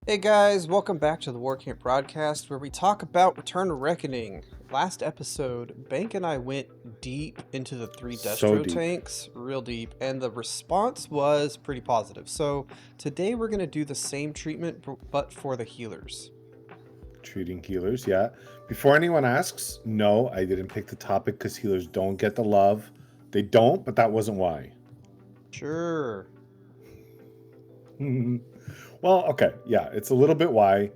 Hey guys, welcome back to the Warcamp Broadcast, where we talk about Return to Reckoning. Last episode, Bank and I went deep into the three So Destro deep. tanks, real deep, and the response was pretty positive. So today we're going to do the same treatment, but for the healers. Treating healers, yeah. Before anyone asks, no, I didn't pick the topic because healers don't get the love. They don't, but that wasn't why. Sure. Well, okay, yeah, it's a little bit why.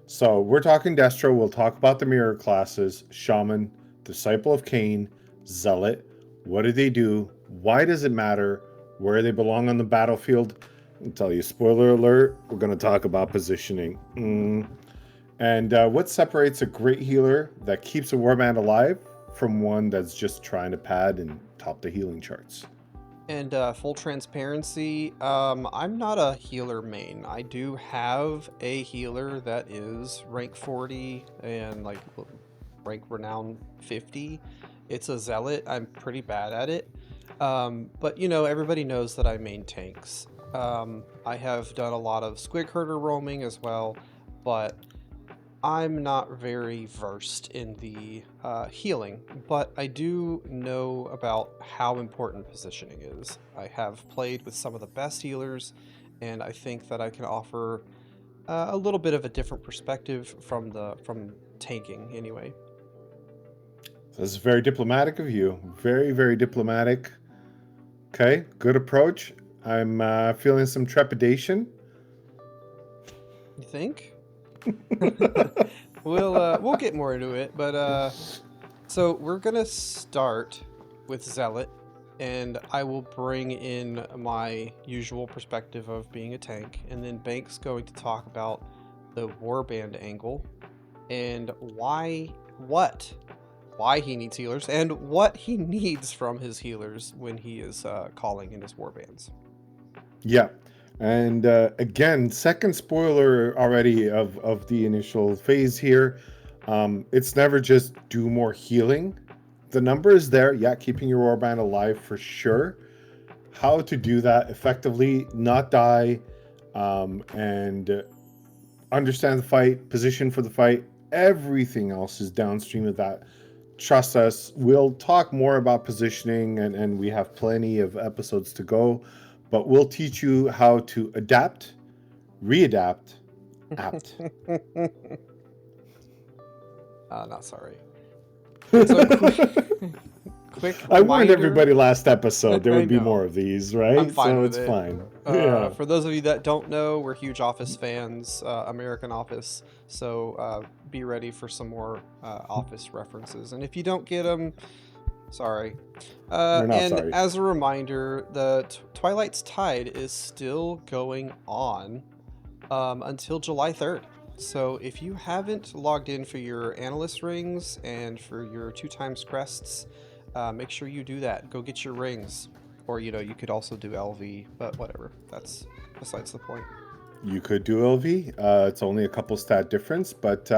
So we're talking Destro. We'll talk about the mirror classes: Shaman, Disciple of Khaine, Zealot. What do they do? Why does it matter? Where they belong on the battlefield? I'll tell you, spoiler alert, we're going to talk about positioning. And what separates a great healer that keeps a warband alive from one that's just trying to pad and top the healing charts? And full transparency, I'm not a healer main. I do have a healer that is rank 40 and like rank renown 50. It's a zealot. I'm pretty bad at it. But you know, everybody knows that I main tanks. I have done a lot of squig herder roaming as well, but I'm not very versed in the healing, but I do know about how important positioning is. I have played with some of the best healers, and I think that I can offer a little bit of a different perspective from tanking anyway. This is very diplomatic of you. Very, very diplomatic. Okay, good approach. I'm feeling some trepidation. You think? We'll get more into it, but so we're gonna start with Zealot, and I will bring in my usual perspective of being a tank, and then Bank's going to talk about the Warband angle and why he needs healers and what he needs from his healers when he is calling in his warbands. Yeah. And again, second spoiler already of the initial phase here. It's never just do more healing. The number is there. Yeah, keeping your warband alive for sure. How to do that effectively, not die, and understand the fight, position for the fight. Everything else is downstream of that. Trust us, we'll talk more about positioning, and we have plenty of episodes to go, but we'll teach you how to adapt, readapt, apt. Not sorry. And so quick I warned reminder. everybody last episode there I would be know. more of these, I'm right? fine So with it's it. fine. Yeah. For those of you that don't know, we're huge Office fans, American Office. So be ready for some more Office references. And if you don't get them, sorry. We're not And sorry. as a reminder, the Twilight's Tide is still going on until July 3rd. So if you haven't logged in for your analyst rings and for your 2x crests, make sure you do that. Go get your rings. Or, you know, you could also do LV, but whatever. That's besides the point. You could do LV. It's only a couple stat difference, but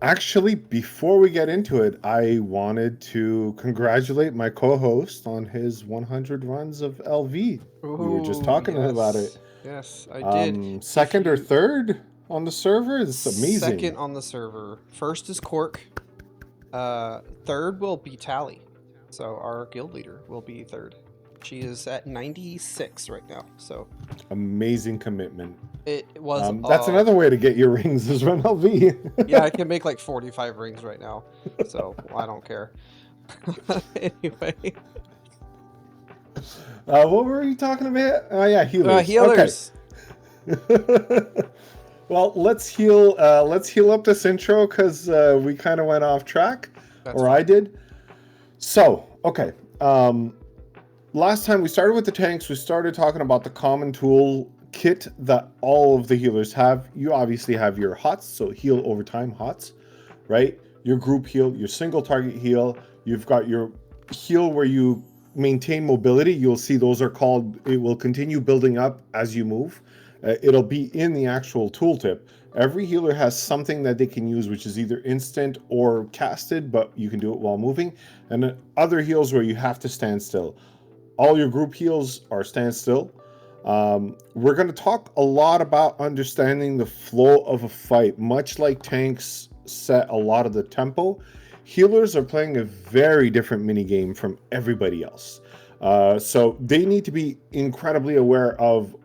actually, before we get into it, I wanted to congratulate my co-host on his 100 runs of LV. We were just Ooh, talking about it. yes. Yes, I did. If Second or you third on the server, it's second amazing. on the server, first is Cork. Third will be Tally. So our guild leader will be third. She is at 96 right now. So Amazing commitment. it was That's another way to get your rings is run LV. yeah, I can make like 45 rings right now. So I don't care. Anyway, What were we talking about? Oh yeah, healers. Okay. healers. Well, let's heal. Let's heal up this intro because we kind of went off track, That's or I fine. did. So, okay. Last time we started with the tanks. We started talking about the common tool kit that all of the healers have. You obviously have your HOTS, so heal over time HOTS, right? Your group heal, your single target heal. You've got your heal where you maintain mobility. You'll see those are called. It will continue building up as you move. It'll be in the actual tooltip. Every healer has something that they can use, which is either instant or casted, but you can do it while moving. And then other heals where you have to stand still. All your group heals are stand still. We're going to talk a lot about understanding the flow of a fight. Much like tanks set a lot of the tempo, healers are playing a very different minigame from everybody else. So they need to be incredibly aware of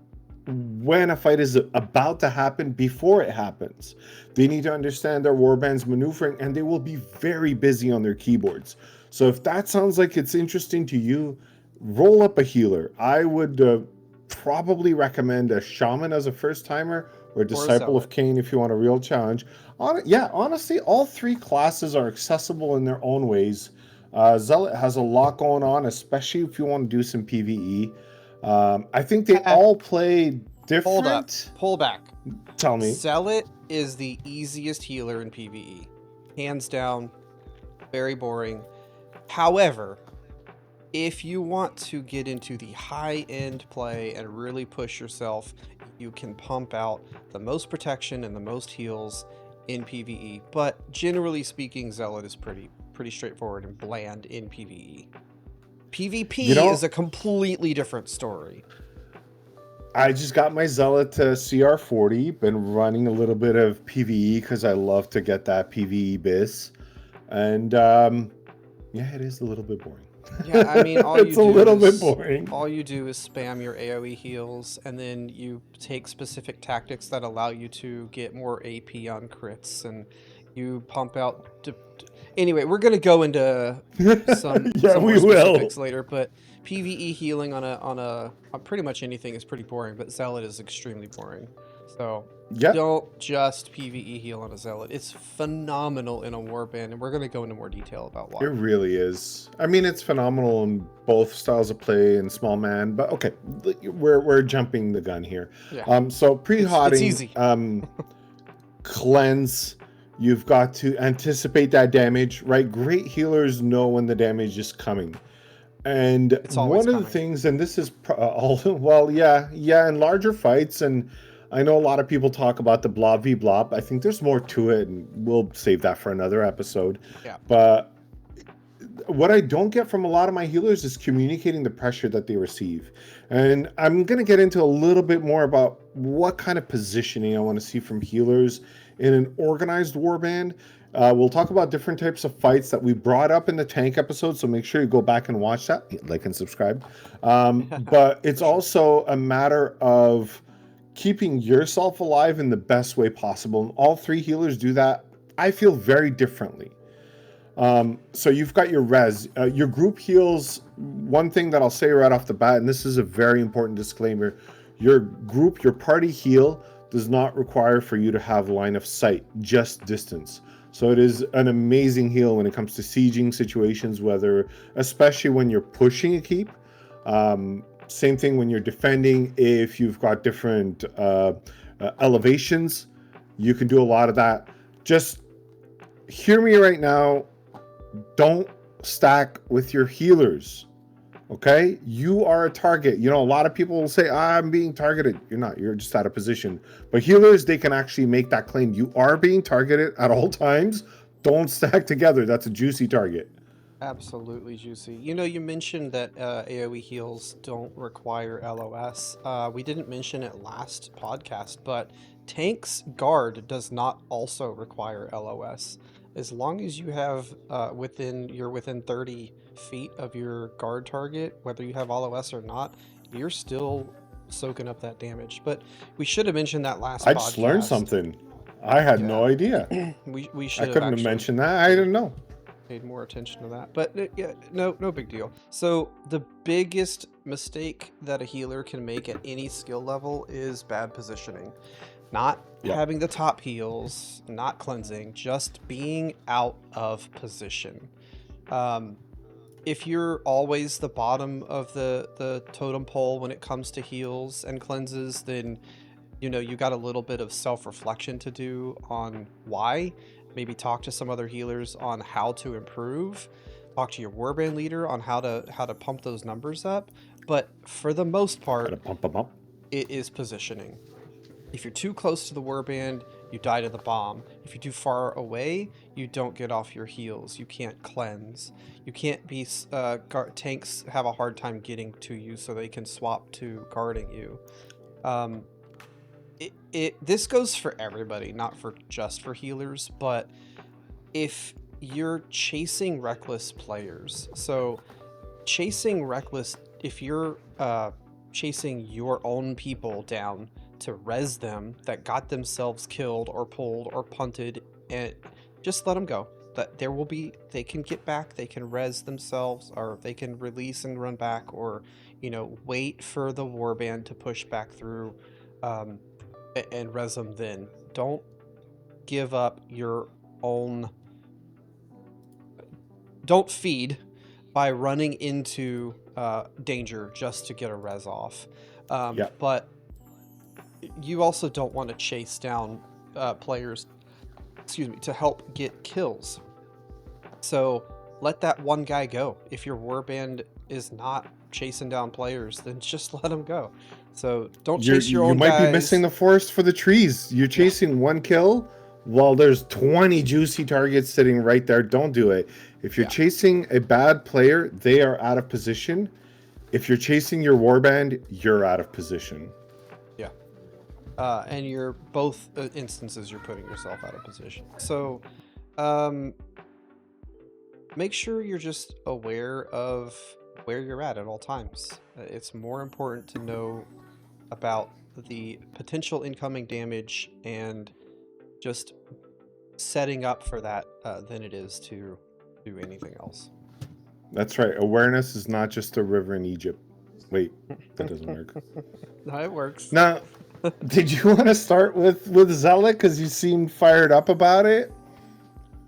when a fight is about to happen before it happens. They need to understand their warband's maneuvering, and they will be very busy on their keyboards. So if that sounds like it's interesting to you, roll up a healer. I would probably recommend a shaman as a first timer, or Or a disciple of zealot. Khaine if you want a real challenge. Yeah, honestly, all three classes are accessible in their own ways. Zealot has a lot going on, especially if you want to do some PvE. I think they all play Hold up. different. Pull back. Tell me. Zealot is the easiest healer in PvE. Hands down. Very boring. However, if you want to get into the high-end play and really push yourself, you can pump out the most protection and the most heals in PvE. But generally speaking, Zealot is pretty straightforward and bland in PvE. PvP is a completely different story. I just got my Zealot to CR40. Been running a little bit of PvE because I love to get that PvE biz. And yeah, it is a little bit boring. Yeah, I mean, it's a little bit boring. All you do is spam your AoE heals, and then you take specific tactics that allow you to get more AP on crits, and you pump out. Anyway, we're gonna go into some more specifics later, but PvE healing on pretty much anything is pretty boring, but Zealot is extremely boring. So don't just PvE heal on a Zealot. It's phenomenal in a Warband, and we're going to go into more detail about why. It really is. I mean, it's phenomenal in both styles of play and small man, but okay, we're jumping the gun here. Yeah. So pre-hotting, it's easy. Cleanse. You've got to anticipate that damage, right? Great healers know when the damage is coming. And one of the things, and this is in larger fights, and I know a lot of people talk about the blob v blob. I think there's more to it, and we'll save that for another episode. Yeah. But what I don't get from a lot of my healers is communicating the pressure that they receive. And I'm going to get into a little bit more about what kind of positioning I want to see from healers in an organized warband. We'll talk about different types of fights that we brought up in the tank episode, so make sure you go back and watch that, like and subscribe. But it's also a matter of keeping yourself alive in the best way possible. And all three healers do that, I feel, very differently. So you've got your res, your group heals. One thing that I'll say right off the bat, and this is a very important disclaimer, your group, your party heal does not require for you to have line of sight, just distance. So it is an amazing heal when it comes to sieging situations, especially when you're pushing a keep. Same thing when you're defending. If you've got different elevations, you can do a lot of that. Just hear me right now. Don't stack with your healers. Okay? You are a target. You know, a lot of people will say, I'm being targeted. You're not. You're just out of position. But healers, they can actually make that claim. You are being targeted at all times. Don't stack together. That's a juicy target. Absolutely juicy. You know, you mentioned that AoE heals don't require LOS. We didn't mention it last podcast, but Tank's Guard does not also require LOS. As long as you have you're within 30 feet of your guard target, whether you have LOS or not, you're still soaking up that damage. But we should have mentioned that last podcast. I just learned something. I had no idea. we should I couldn't have mentioned that. I didn't know. Paid more attention to that, but yeah, no big deal. So the biggest mistake that a healer can make at any skill level is bad positioning. Not having the top heals, not cleansing, just being out of position. If you're always the bottom of the totem pole when it comes to heals and cleanses, then you know you got a little bit of self-reflection to do on why. Maybe talk to some other healers on how to improve. Talk to your warband leader on how to pump those numbers up. But for the most part, it is positioning. If you're too close to the warband, you die to the bomb. If you're too far away, you don't get off your heals. You can't cleanse. You can't be tanks have a hard time getting to you, so they can swap to guarding you. This goes for everybody, not for just for healers, but if you're chasing reckless players, so chasing reckless, if you're chasing your own people down to res them that got themselves killed or pulled or punted, and just let them go. That there will be, they can get back, they can res themselves, or they can release and run back, or wait for the warband to push back through and res them. Then don't give up your own, don't feed by running into danger just to get a res off. But you also don't want to chase down players, to help get kills. So let that one guy go. If your warband is not chasing down players, then just let them go. So don't chase your own guys. You might be missing the forest for the trees. You're chasing one kill while there's 20 juicy targets sitting right there. Don't do it. If you're chasing a bad player, they are out of position. If you're chasing your warband, you're out of position. Yeah. And you're both instances, you're putting yourself out of position. So make sure you're just aware of where you're at all times. It's more important to know about the potential incoming damage and just setting up for that than it is to do anything else. That's right. Awareness is not just a river in Egypt. Wait, that doesn't work. No, it works. Now, did you want to start with Zealot because you seemed fired up about it?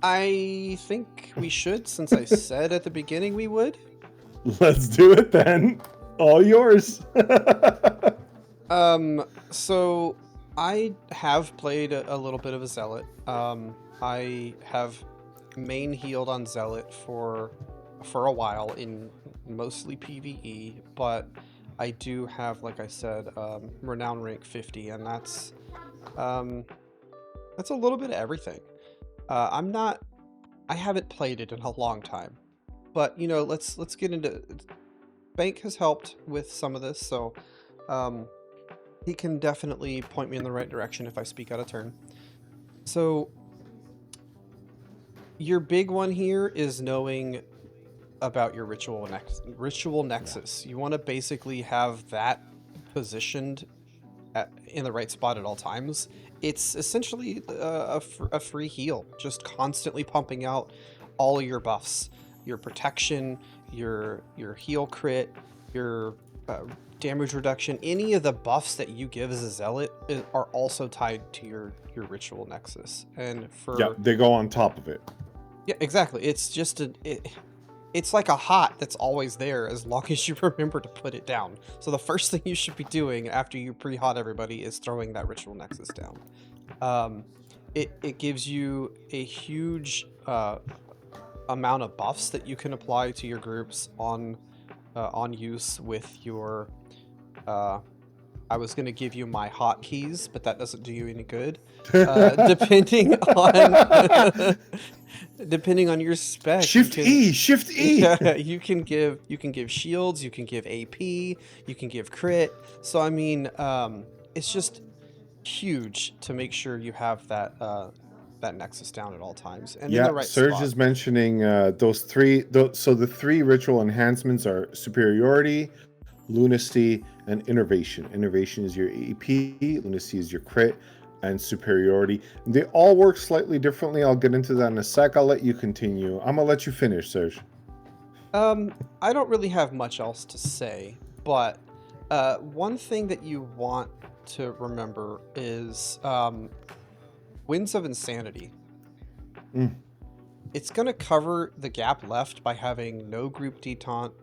I think we should, since I said at the beginning we would. Let's do it then. All yours. So I have played a little bit of a Zealot. I have main healed on Zealot for a while in mostly PvE, but I do have, like I said, renown rank 50, and that's a little bit of everything. I haven't played it in a long time, but let's get into. Bank has helped with some of this, so he can definitely point me in the right direction if I speak out of turn. So your big one here is knowing about your ritual nexus. You want to basically have that positioned in the right spot at all times. It's essentially a free heal, just constantly pumping out all of your buffs, your protection, your heal crit, your damage reduction. Any of the buffs that you give as a zealot are also tied to your ritual nexus, and they go on top of it. Yeah, exactly. It's just it's like a hot that's always there as long as you remember to put it down. So the first thing you should be doing after you pre-hot everybody is throwing that ritual nexus down. It gives you a huge amount of buffs that you can apply to your groups on use with your I was going to give you my hotkeys, but that doesn't do you any good. Depending on your spec. Shift E. Yeah, you can give shields, you can give AP, you can give crit. So I mean, it's just huge to make sure you have that nexus down at all times and in the right Serj spot. is mentioning those three. So the three ritual enhancements are superiority, lunacy, and innervation. Innervation is your AP, lunacy is your crit, and superiority. They all work slightly differently. I'll get into that in a sec. I'll let you continue. I'm gonna let you finish, Serj. I don't really have much else to say, but one thing that you want to remember is Winds of Insanity. It's going to cover the gap left by having no group detaunt.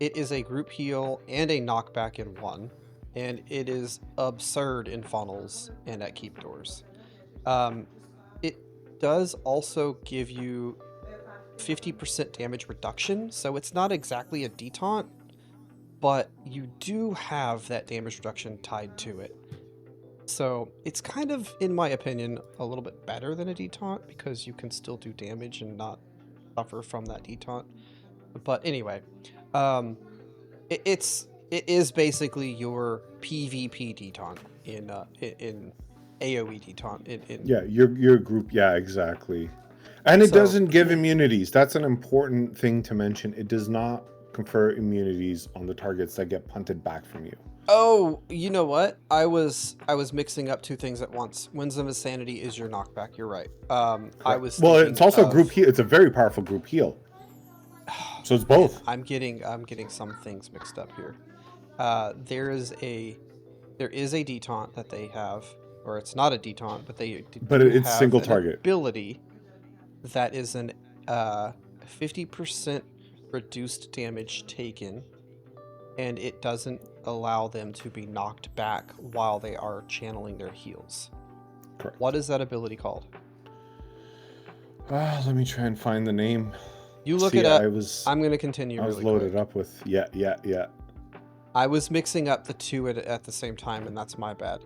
It is a group heal and a knockback in one, and it is absurd in funnels and at keep doors. It does also give you 50% damage reduction, so it's not exactly a detaunt, but you do have that damage reduction tied to it. So it's kind of, in my opinion, a little bit better than a detaunt because you can still do damage and not suffer from that detaunt. But anyway, um, it is basically your PvP detaunt in AoE detaunt in Yeah, your group. Yeah, exactly. And it so doesn't give immunities. That's an important thing to mention. It does not confer immunities on the targets that get punted back from you. Oh, you know what? I was mixing up two things at once. Winds of Insanity is your knockback. You're right. I Correct. was Well, it's thinking also a group of. heal. It's a very powerful group heal. So it's Man, both. I'm getting some things mixed up here. There is a detaunt that they have, or it's not a detaunt, but they But do it's have single an target. ability that is an 50% reduced damage taken, and it doesn't allow them to be knocked back while they are channeling their heals. Correct. What is that ability called? Let me try and find the name. You look See, it up. I was I'm going to continue really loaded quick. up with yeah. I was mixing up the two at the same time, and that's my bad.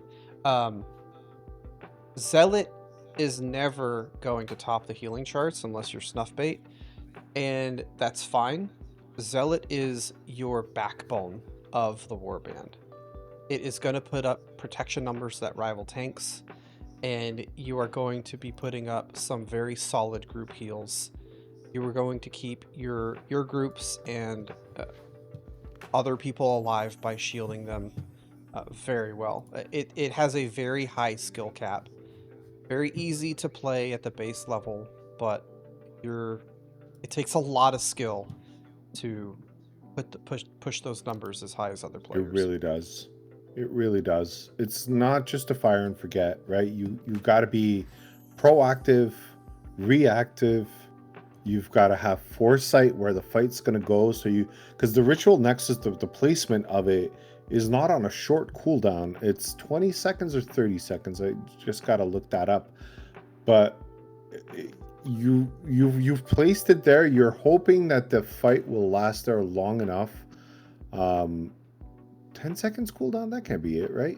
Zealot is never going to top the healing charts unless you're snuff bait, and that's fine. Zealot is your backbone of the warband. It is going to put up protection numbers that rival tanks, and you are going to be putting up some very solid group heals. You are going to keep your groups and other people alive by shielding them very well. It has a very high skill cap, very easy to play at the base level, but it takes a lot of skill to push those numbers as high as other It players. really does. It really does. It's not just a fire and forget, right? You've got to be proactive, reactive. You've got to have foresight where the fight's going to go. So because the ritual nexus, the placement of it is not on a short cooldown. It's 20 seconds or 30 seconds. I just got to look that up. But you've placed it there. You're hoping that the fight will last there long enough. 10 seconds cooldown, that can't be it, right?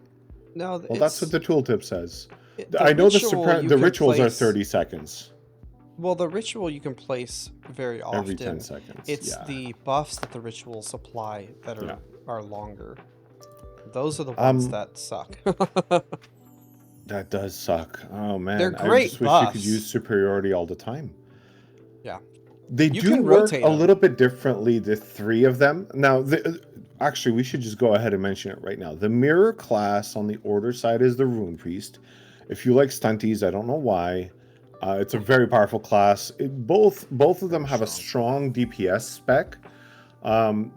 No, Well, that's what the tooltip says. The I know the rituals are 30 seconds. Well, the ritual you can place very often. Every 10 seconds. It's the buffs that the rituals apply that are longer. Those are the ones that suck. That does suck. Oh man, they're great. I just wish you could use superiority all the time. Yeah, they do work a little bit differently. The three of them now. Actually, we should just go ahead and mention it right now. The mirror class on the order side is the Rune Priest. If you like stunties, I don't know why. It's a very powerful class. Both of them have a strong DPS spec.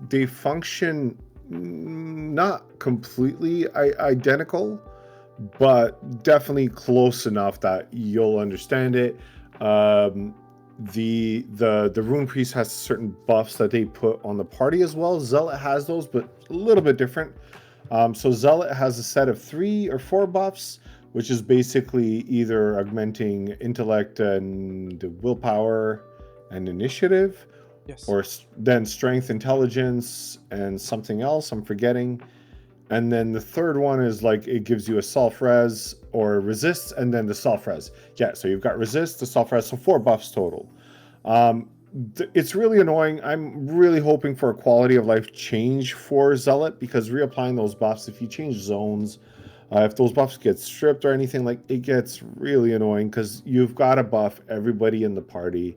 They function not completely identical, but definitely close enough that you'll understand it. The Rune Priest has certain buffs that they put on the party as well. Zealot has those, but a little bit different. So Zealot has a set of 3 or 4 buffs, which is basically either augmenting intellect and willpower and initiative, or then strength, intelligence, and something else I'm forgetting. And then the third one is like it gives you a self-res or resists, and then the self-res. Yeah, so you've got resist, the self-res, so 4 buffs total. It's really annoying. I'm really hoping for a quality of life change for Zealot, because reapplying those buffs, if you change zones, if those buffs get stripped or anything, like it gets really annoying because you've got to buff everybody in the party.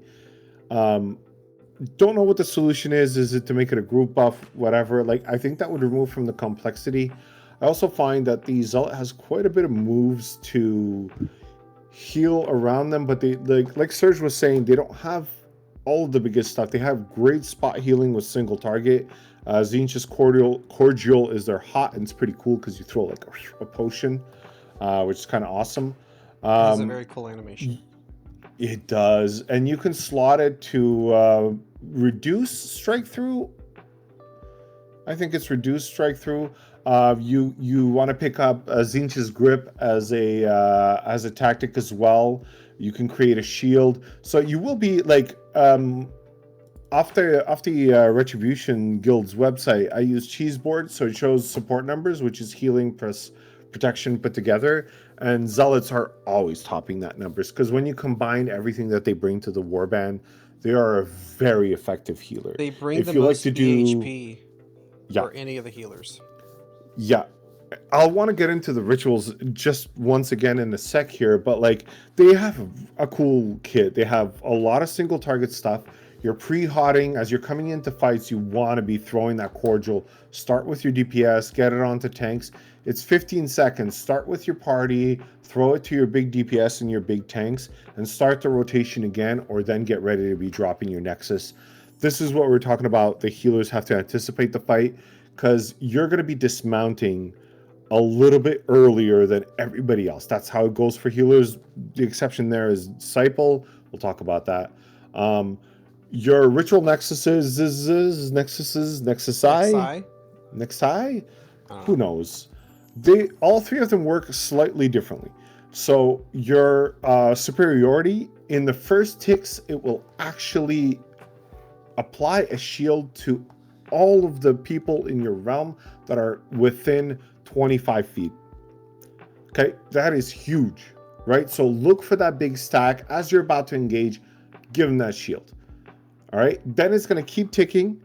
Don't know what the solution is. Is it to make it a group buff, whatever? Like, I think that would remove from the complexity. I also find that the Zealot has quite a bit of moves to heal around them, but they like Serj was saying, they don't have all of the biggest stuff. They have great spot healing with single target. Zinch's cordial is their hot, and it's pretty cool because you throw like a potion, which is kind of awesome. It has a very cool animation. It does, and you can slot it to reduce strike through. I think it's reduced strike through. You want to pick up Zinch's grip as a tactic as well. You can create a shield, so you will be like off the Retribution Guild's website. I use cheese board, so it shows support numbers, which is healing plus protection put together, and Zealots are always topping that numbers, because when you combine everything that they bring to the Warband, they are a very effective healer. They bring the If you like most to do, BHP yeah, for any of the healers. yeah, I'll want to get into the rituals just once again in a sec here, but like they have a cool kit. They have a lot of single target stuff. You're pre-hotting as you're coming into fights. You want to be throwing that cordial. Start with your DPS, get it onto tanks. It's 15 seconds. Start with your party, throw it to your big DPS and your big tanks, and start the rotation again, or then get ready to be dropping your Nexus. This is what we're talking about. The healers have to anticipate the fight, because you're going to be dismounting a little bit earlier than everybody else. That's how it goes for healers. The exception there is Disciple. We'll talk about that. Your ritual nexusi, nexi, who knows? They all three of them work slightly differently. So your superiority in the first ticks, it will actually apply a shield to all of the people in your realm that are within 25 feet. Okay, that is huge, right? So look for that big stack as you're about to engage. Give them that shield. All right, then it's going to keep ticking,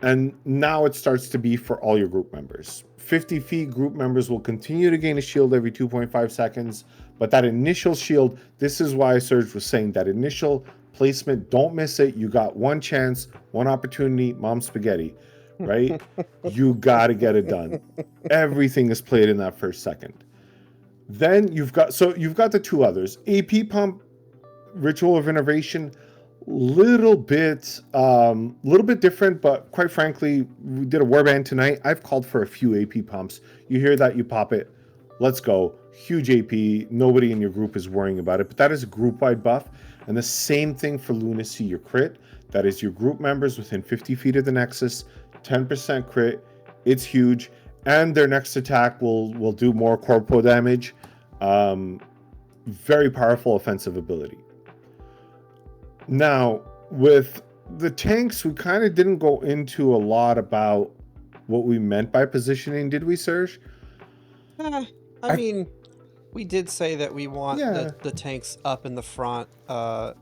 and now it starts to be for all your group members. 50 feet group members will continue to gain a shield every 2.5 seconds, but that initial shield, this is why Serj was saying that initial placement, don't miss it. You got one chance, one opportunity, mom spaghetti, right? You got to get it done. Everything is played in that first second. Then you've got the two others. AP pump, ritual of innovation, little bit different, but quite frankly, we did a warband tonight. I've called for a few AP pumps. You hear that, you pop it. Let's go. Huge AP. Nobody in your group is worrying about it, but that is a group-wide buff. And the same thing for Lunacy, your crit. That is your group members within 50 feet of the Nexus, 10% crit. It's huge. And their next attack will do more corpo damage. Very powerful offensive ability. Now, with the tanks, we kind of didn't go into a lot about what we meant by positioning, did we, Serj? I mean, we did say that we want the tanks up in the front for,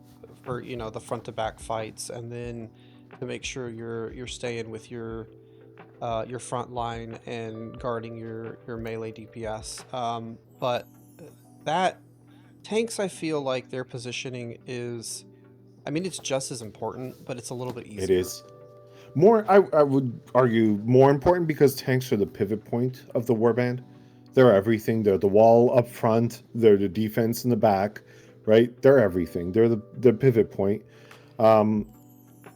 the front to back fights, and then to make sure you're staying with your front line and guarding your melee DPS. But that tanks, I feel like their positioning is, I mean, it's just as important, but it's a little bit easier. It is. More, I would argue, more important, because tanks are the pivot point of the warband. They're everything. They're the wall up front. They're the defense in the back, right? They're everything. They're the pivot point.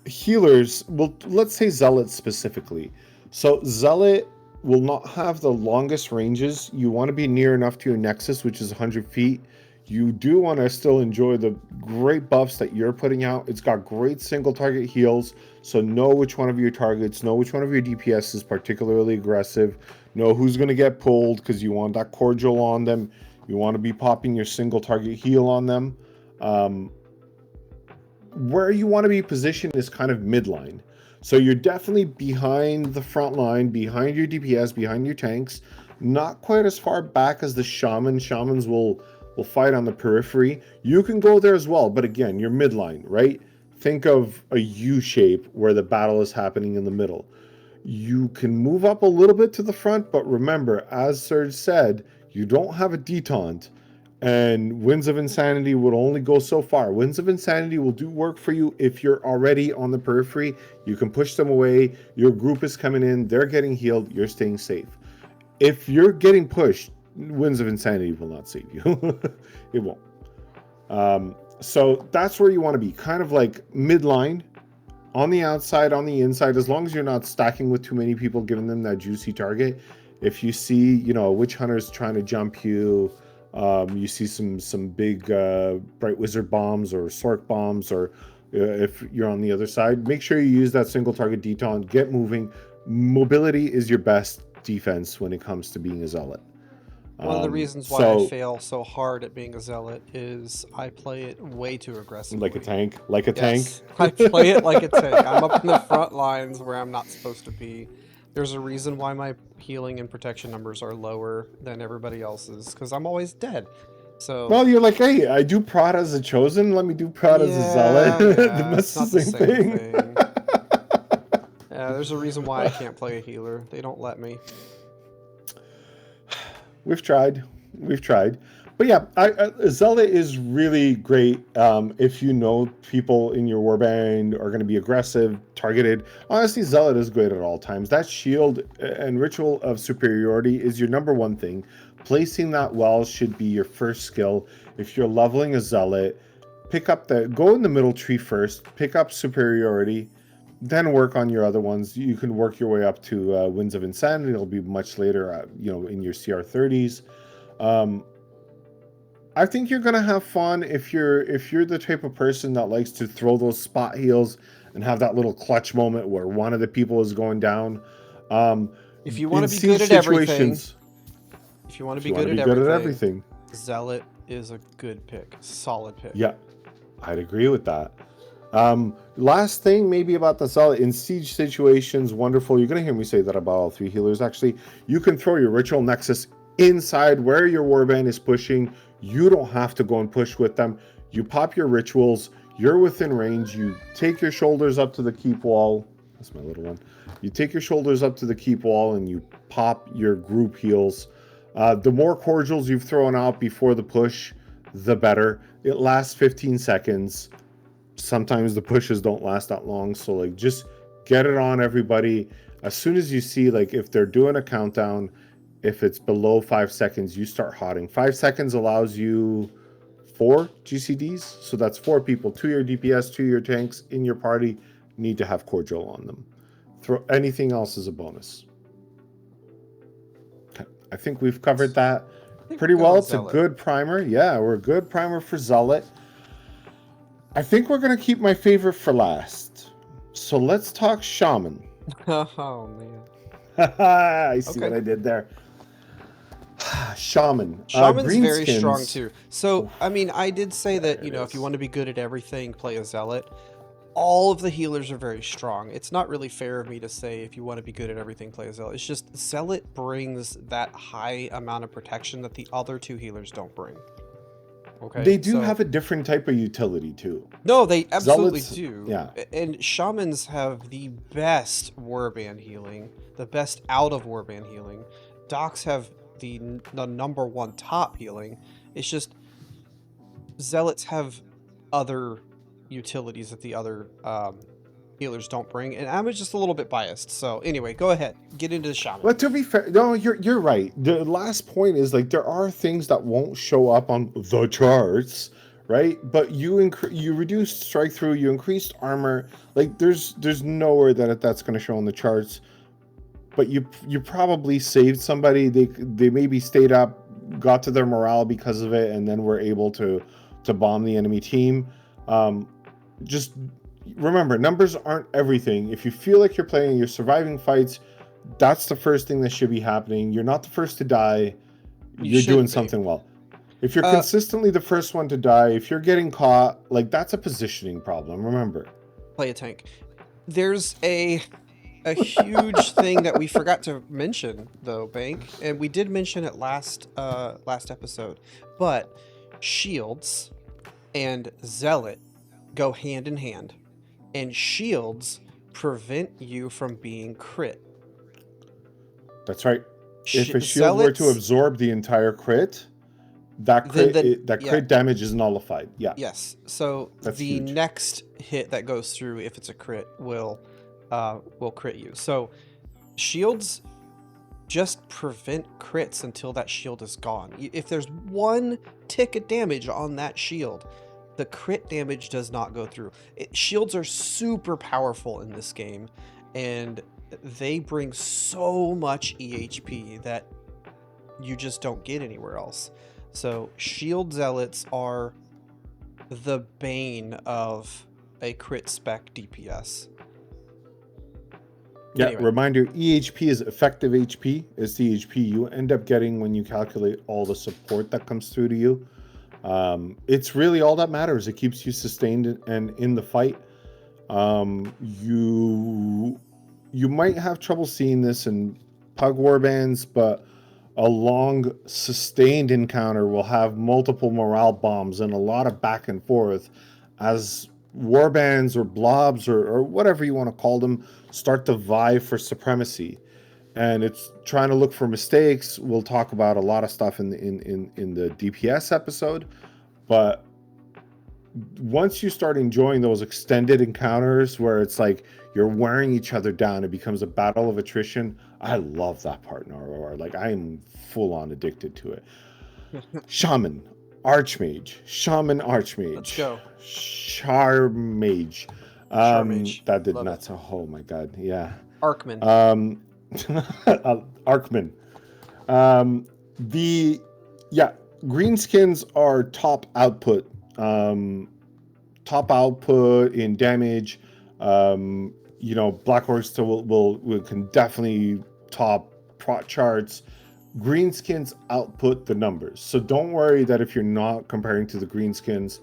Healers, well, let's say Zealot specifically. So Zealot will not have the longest ranges. You want to be near enough to your Nexus, which is 100 feet. You do want to still enjoy the great buffs that you're putting out. It's got great single target heals, so know which one of your targets, know which one of your DPS is particularly aggressive, know who's going to get pulled, because you want that cordial on them. You want to be popping your single target heal on them. Where you want to be positioned is kind of midline. So you're definitely behind the front line, behind your DPS, behind your tanks. Not quite as far back as the Shaman. Shamans will fight on the periphery. You can go there as well, but again, you're midline, right? Think of a U shape where the battle is happening in the middle. You can move up a little bit to the front, but remember, as Serj said, you don't have a detaunt, and Winds of Insanity would only go so far. Winds of Insanity will do work for you if you're already on the periphery. You can push them away. Your group is coming in. They're getting healed. You're staying safe. If you're getting pushed, Winds of Insanity will not save you. It won't. So that's where you want to be, kind of like midline, on the outside, on the inside, as long as you're not stacking with too many people, giving them that juicy target. If you see, witch hunters trying to jump you, you see some big bright wizard bombs or sork bombs, or if you're on the other side, make sure you use that single target detaunt. Get moving. Mobility is your best defense when it comes to being a zealot. One of the reasons why I fail so hard at being a zealot is I play it way too aggressively. Like a tank? Like a tank? I play it like a tank. I'm up in the front lines where I'm not supposed to be. There's a reason why my healing and protection numbers are lower than everybody else's, because I'm always dead. So Well, you're like, hey, I do prod as a chosen. Let me do prod as a zealot. yeah, That's it's the not the same same thing. thing. Yeah, there's a reason why I can't play a healer. They don't let me. We've tried. But yeah, Zealot is really great if you know people in your warband are going to be aggressive, targeted. Honestly, Zealot is great at all times. That shield and Ritual of Superiority is your number one thing. Placing that well should be your first skill. If you're leveling a Zealot, go in the middle tree first, pick up Superiority, then work on your other ones. You can work your way up to Winds of Insanity. It'll be much later, in your CR 30s. I think you're gonna have fun if you're the type of person that likes to throw those spot heals and have that little clutch moment where one of the people is going down. If you want In to be good siege at everything, situations, Zealot is a good pick, solid pick. yeah, I'd agree with that. Last thing maybe about the Zealot in siege situations, wonderful. You're gonna hear me say that about all three healers. Actually, you can throw your Ritual Nexus inside where your warband is pushing. You don't have to go and push with them. You pop your rituals. You're within range. You take your shoulders up to the keep wall. That's my little one. You take your shoulders up to the keep wall and you pop your group heals. The more cordials you've thrown out before the push, the better. It lasts 15 seconds. Sometimes the pushes don't last that long, so like just get it on everybody. As soon as you see, like, if they're doing a countdown, if it's below 5 seconds, you start hotting. 5 seconds allows you 4 GCDs, so that's 4 people. 2 your DPS, 2 your tanks in your party need to have cordial on them. Anything else is a bonus. Okay. I think we've covered that pretty well. It's Zealot. A good primer. Yeah, we're a good primer for Zealot. I think we're going to keep my favorite for last. So let's talk Shaman. Oh, man. I see what I did there. Shaman's very strong too. So, I mean, I did say that, if you want to be good at everything, play a Zealot. All of the healers are very strong. It's not really fair of me to say if you want to be good at everything, play a Zealot. It's just Zealot brings that high amount of protection that the other two healers don't bring. Okay. They do have a different type of utility too. No, they absolutely do. Yeah. And Shamans have the best warband healing, the best out of warband healing. Docs have the number one top healing. It's just Zealots have other utilities that the other healers don't bring, and I'm just a little bit biased. So anyway, go ahead, get into the Shaman. But to be fair, no, you're right. The last point is, like, there are things that won't show up on the charts, right? But you reduced strike through, you increased armor. Like, there's nowhere that's going to show on the charts. But you probably saved somebody. They maybe stayed up, got to their morale because of it, and then were able to bomb the enemy team. Just remember, numbers aren't everything. If you feel like you're playing, you're surviving fights, that's the first thing that should be happening. You're not the first to die. You're doing something well. If you're consistently the first one to die, if you're getting caught, like, that's a positioning problem. Remember, play a tank. There's a huge thing that we forgot to mention, though, Bank, and we did mention it last episode, but shields and Zealot go hand in hand, and shields prevent you from being crit. That's right. If a shield were to absorb the entire crit, that crit damage is nullified. Yeah. Yes. So that's the huge. Next hit that goes through, if it's a crit, will crit you. So shields just prevent crits until that shield is gone. If there's one tick of damage on that shield, the crit damage does not go through. Shields are super powerful in this game, and they bring so much EHP that you just don't get anywhere else. So shield zealots are the bane of a crit spec DPS. Yeah, anyway. Reminder, EHP is effective HP. It's the HP you end up getting when you calculate all the support that comes through to you. It's really all that matters. It keeps you sustained and in the fight. You you might have trouble seeing this in pug warbands, but a long sustained encounter will have multiple morale bombs and a lot of back and forth as warbands or blobs or whatever you want to call them start to vie for supremacy. And it's trying to look for mistakes. We'll talk about a lot of stuff in the DPS episode, but once you start enjoying those extended encounters where it's like you're wearing each other down, it becomes a battle of attrition. I love that part in ROR. Like, I am full on addicted to it. Shaman Archmage. Let's go. Charmage. Charmage. That did Love not. Oh my god. Yeah. Arkman. Arkman. Greenskins are top output in damage. Black Orcs will can definitely top prot charts. Greenskins output the numbers, so don't worry that if you're not comparing to the Greenskins.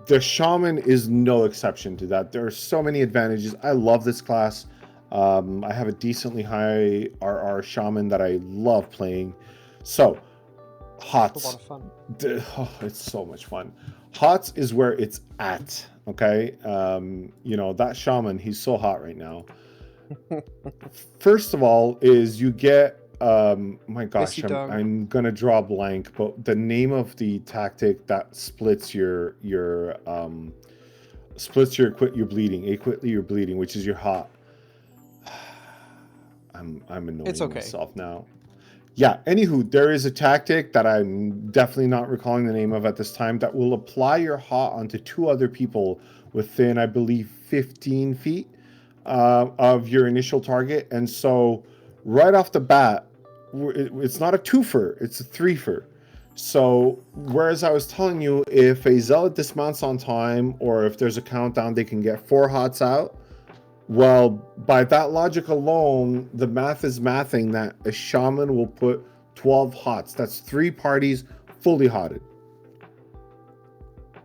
The Shaman is no exception to that. There are so many advantages. I love this class. I have a decently high RR Shaman that I love playing. So HOTS. A lot of fun. It's so much fun. HOTS is where it's at. Okay. That Shaman, he's so hot right now. First of all, is you get my gosh, I'm gonna draw a blank, but the name of the tactic that splits your bleeding, which is your hot. I'm annoying myself now. Yeah, anywho, there is a tactic that I'm definitely not recalling the name of at this time that will apply your hot onto two other people within, I believe, 15 feet of your initial target. And so right off the bat, it's not a twofer, it's a threefer. So whereas I was telling you, if a Zealot dismounts on time or if there's a countdown, they can get 4 hots out. Well, by that logic alone, the math is mathing that a Shaman will put 12 hots. That's 3 parties fully hotted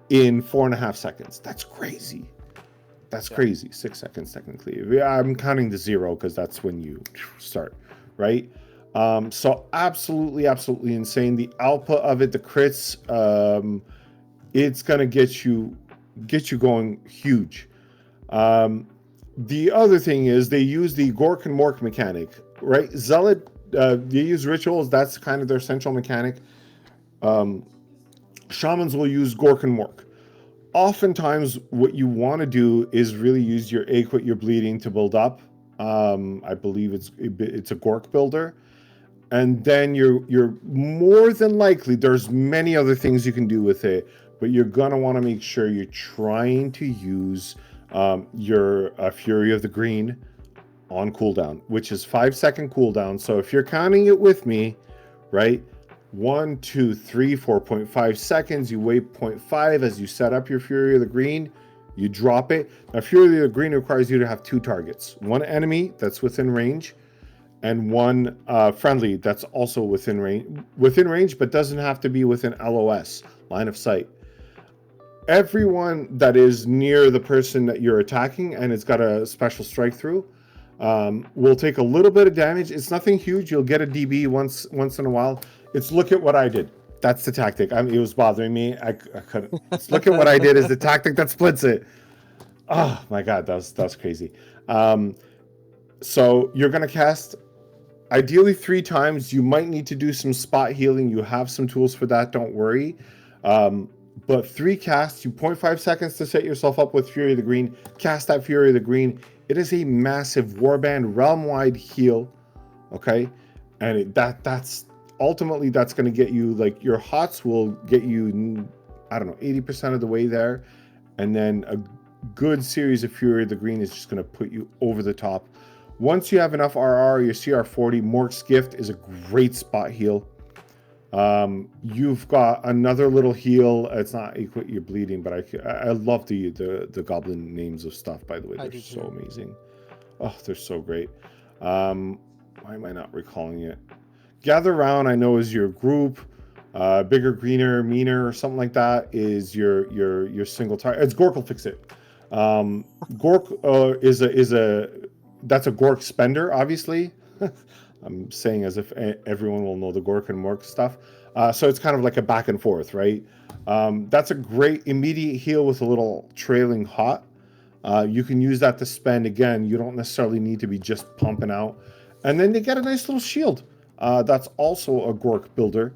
in 4.5 seconds. That's crazy. That's crazy. 6 seconds technically. I'm counting the 0 because that's when you start, right? So absolutely insane. The output of it, the crits, it's gonna get you going huge. The other thing is they use the Gork and Mork mechanic, right? Zealot, they use rituals. That's kind of their central mechanic. Shamans will use Gork and Mork. Oftentimes, what you want to do is really use your Aquit, your bleeding to build up. I believe it's a Gork builder. And then you're more than likely, there's many other things you can do with it, but you're going to want to make sure you're trying to use your Fury of the Green on cooldown, which is 5-second cooldown. So if you're counting it with me, right? 1, 2, 3, 4.5 seconds. You wait 0.5 as you set up your Fury of the Green. You drop it. Now, Fury of the Green requires you to have 2 targets. 1 enemy that's within range, and 1 friendly that's also within range, but doesn't have to be within LOS, line of sight. Everyone that is near the person that you're attacking and it's got a special strike through will take a little bit of damage. It's nothing huge. You'll get a DB once in a while. It's look at what I did. That's the tactic. It was bothering me. I couldn't. It's look at what I did is the tactic that splits it. Oh my god, that was crazy. So you're gonna cast ideally 3 times. You might need to do some spot healing. You have some tools for that. Don't worry. But 3 casts, you 0.5 seconds to set yourself up with Fury of the Green. Cast that Fury of the Green. It is a massive Warband realm-wide heal, okay? And that's ultimately that's going to get you, like, your hots will get you, I don't know, 80% of the way there. And then a good series of Fury of the Green is just going to put you over the top. Once you have enough RR, your CR40, Mork's Gift is a great spot heal. You've got another little heal. It's not Equate Your Bleeding, but I love the goblin names of stuff, by the way. They're so amazing. Oh, they're so great. Why am I not recalling it? Gather Round, I know, is your group. Bigger, Greener, Meaner, or something like that is your single target. It's Gork'll fix it. Gork is a that's a Gork spender, obviously. I'm saying as if everyone will know the Gork and Mork stuff. So it's kind of like a back and forth, right? That's a great immediate heal with a little trailing hot. You can use that to spend again. You don't necessarily need to be just pumping out. And then they get a nice little shield. That's also a Gork builder.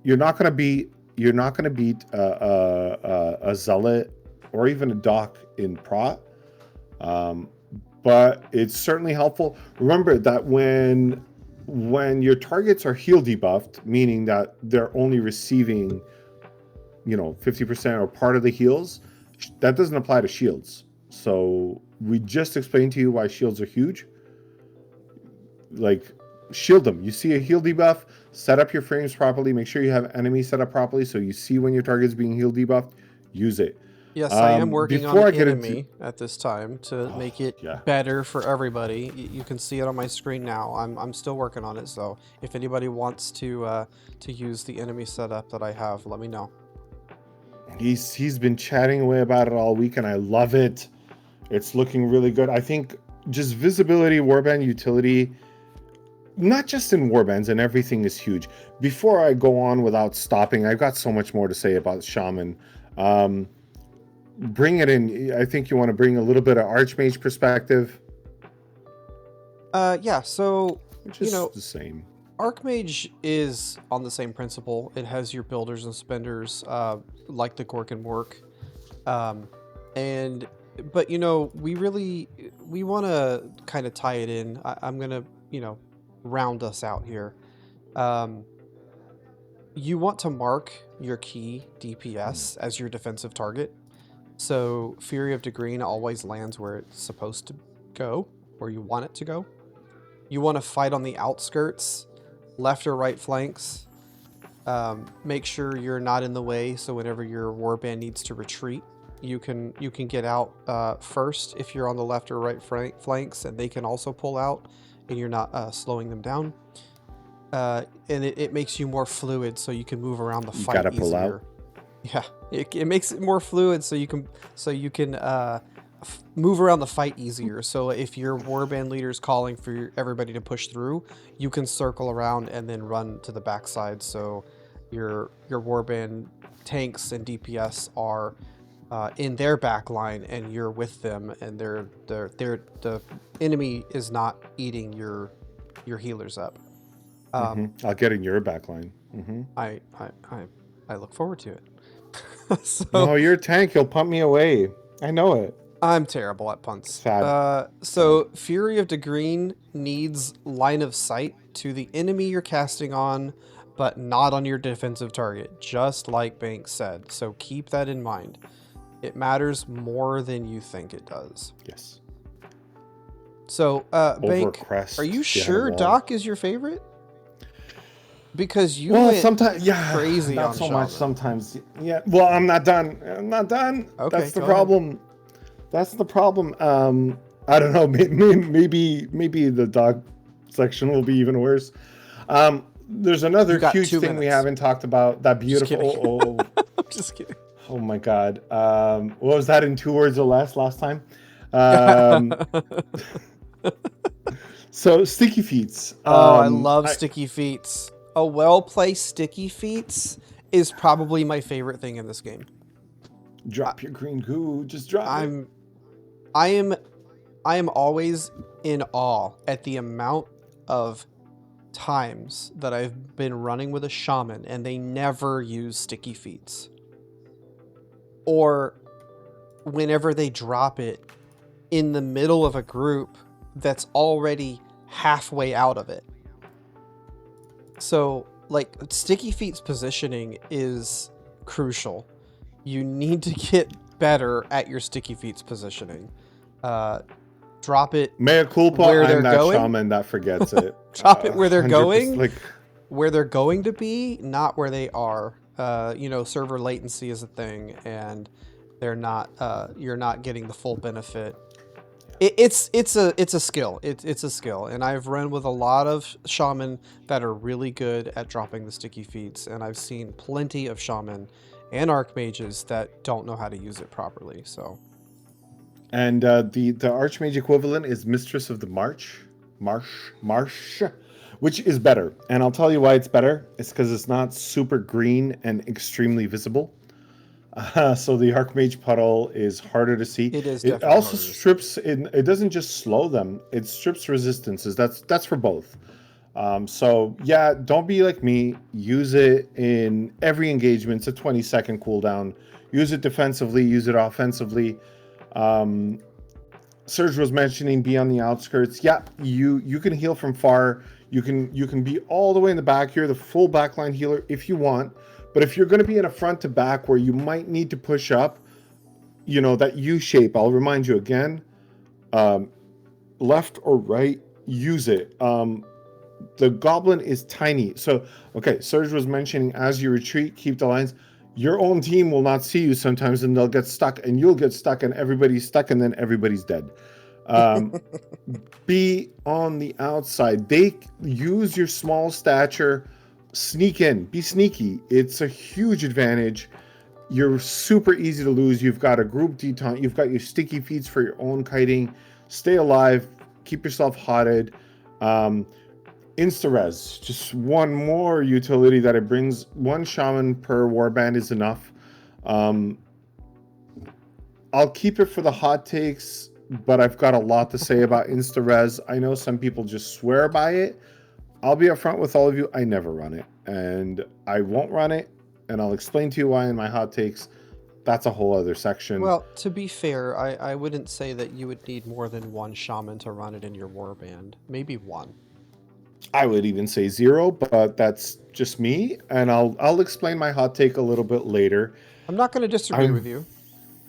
You're not gonna beat a Zealot or even a Doc in Prot. But it's certainly helpful. Remember that when your targets are heal debuffed, meaning that they're only receiving, 50% or part of the heals, that doesn't apply to shields. So we just explained to you why shields are huge. Like, shield them. You see a heal debuff, set up your frames properly, make sure you have enemies set up properly so you see when your target's being heal debuffed, use it. Yes, I am working on an enemy at this time to make it better for everybody. You can see it on my screen now. I'm still working on it, so if anybody wants to use the enemy setup that I have, let me know. He's been chatting away about it all week, and I love it. It's looking really good. I think just visibility, warband utility, not just in warbands, and everything is huge. Before I go on without stopping, I've got so much more to say about Shaman. Bring it in. I think you want to bring a little bit of Archmage perspective. Yeah, so, the same. Archmage is on the same principle. It has your builders and spenders, like the Gork and Mork. But, we want to kind of tie it in. I'm going to, round us out here. You want to mark your key DPS as your defensive target. So Fury of Degreen always lands where it's supposed to go, where you want it to go. You want to fight on the outskirts, left or right flanks. Make sure you're not in the way, so whenever your warband needs to retreat, you can get out first if you're on the left or right flanks, and they can also pull out, and you're not slowing them down. And it makes you more fluid, so you can move around the fight easier. Pull out. Yeah, it makes it more fluid, so you can move around the fight easier. So if your warband leader is calling for everybody to push through, you can circle around and then run to the backside. So your warband tanks and DPS are in their back line, and you're with them, and the enemy is not eating your healers up. I'll get in your back line. I look forward to it. No, you're a tank. You'll pump me away. I know it. I'm terrible at punts. Sad. So Fury of Degreen needs line of sight to the enemy you're casting on, but not on your defensive target, just like Bank said. So keep that in mind. It matters more than you think it does. Yes. So, Bank, are you sure Doc is your favorite? Because you went sometimes, crazy not on so Shaman. much sometimes. Yeah, well, I'm not done. Okay, that's the problem. That's the problem. I don't know. Maybe the dog section will be even worse. There's another huge thing we haven't talked about. That beautiful. I'm just kidding. Oh my God. What was that in 2 words or less last time? So sticky feats. I love sticky feats. A well-placed sticky feats is probably my favorite thing in this game. Drop your green goo. Just drop it. I am always in awe at the amount of times that I've been running with a shaman and they never use sticky feats. Or whenever they drop it in the middle of a group that's already halfway out of it. So, like, sticky feet's positioning is crucial. You need to get better at your sticky feet's positioning. Drop it Mea culpa, where they're I'm that going. Shaman that forgets it. Drop it where they're going. Like, where they're going to be, not where they are. Server latency is a thing, and they're not. You're not getting the full benefit. It's a skill. It's a skill, and I've run with a lot of shaman that are really good at dropping the sticky feats, and I've seen plenty of shaman and archmages that don't know how to use it properly. So, And the Archmage equivalent is Mistress of the Marsh, which is better. And I'll tell you why it's better. It's because it's not super green and extremely visible. So the Archmage puddle is harder to see. it is It definitely also harder to see. strips. It doesn't just slow them. It strips resistances. That's for both. So yeah, don't be like me. Use it in every engagement. It's a 20-second cooldown. Use it defensively. Use it offensively. Serj was mentioning be on the outskirts. Yeah, you can heal from far. You can be all the way in the back here, the full backline healer if you want. But if you're going to be in a front to back where you might need to push up, you know, that U shape, I'll remind you again, left or right, use it. The goblin is tiny. So, okay, Serj was mentioning as you retreat, keep the lines. Your own team will not see you sometimes and they'll get stuck and you'll get stuck and everybody's stuck and then everybody's dead. Be on the outside. They use your small stature, sneak in, be sneaky. It's a huge advantage. You're super easy to lose. You've got a group detaunt. You've got your sticky feeds for your own kiting. Stay alive. Keep yourself hotted. Insta-res, just one more utility that it brings. One shaman per warband is enough. I'll keep it for the hot takes, but I've got a lot to say about Insta-res. I know some people just swear by it. I'll be upfront with all of you. I never run it, and I won't run it, and I'll explain to you why in my hot takes. That's a whole other section. Well, to be fair, I wouldn't say that you would need more than one shaman to run it in your warband. Maybe one. I would even say 0, but that's just me, and I'll explain my hot take a little bit later. I'm not going to disagree with you.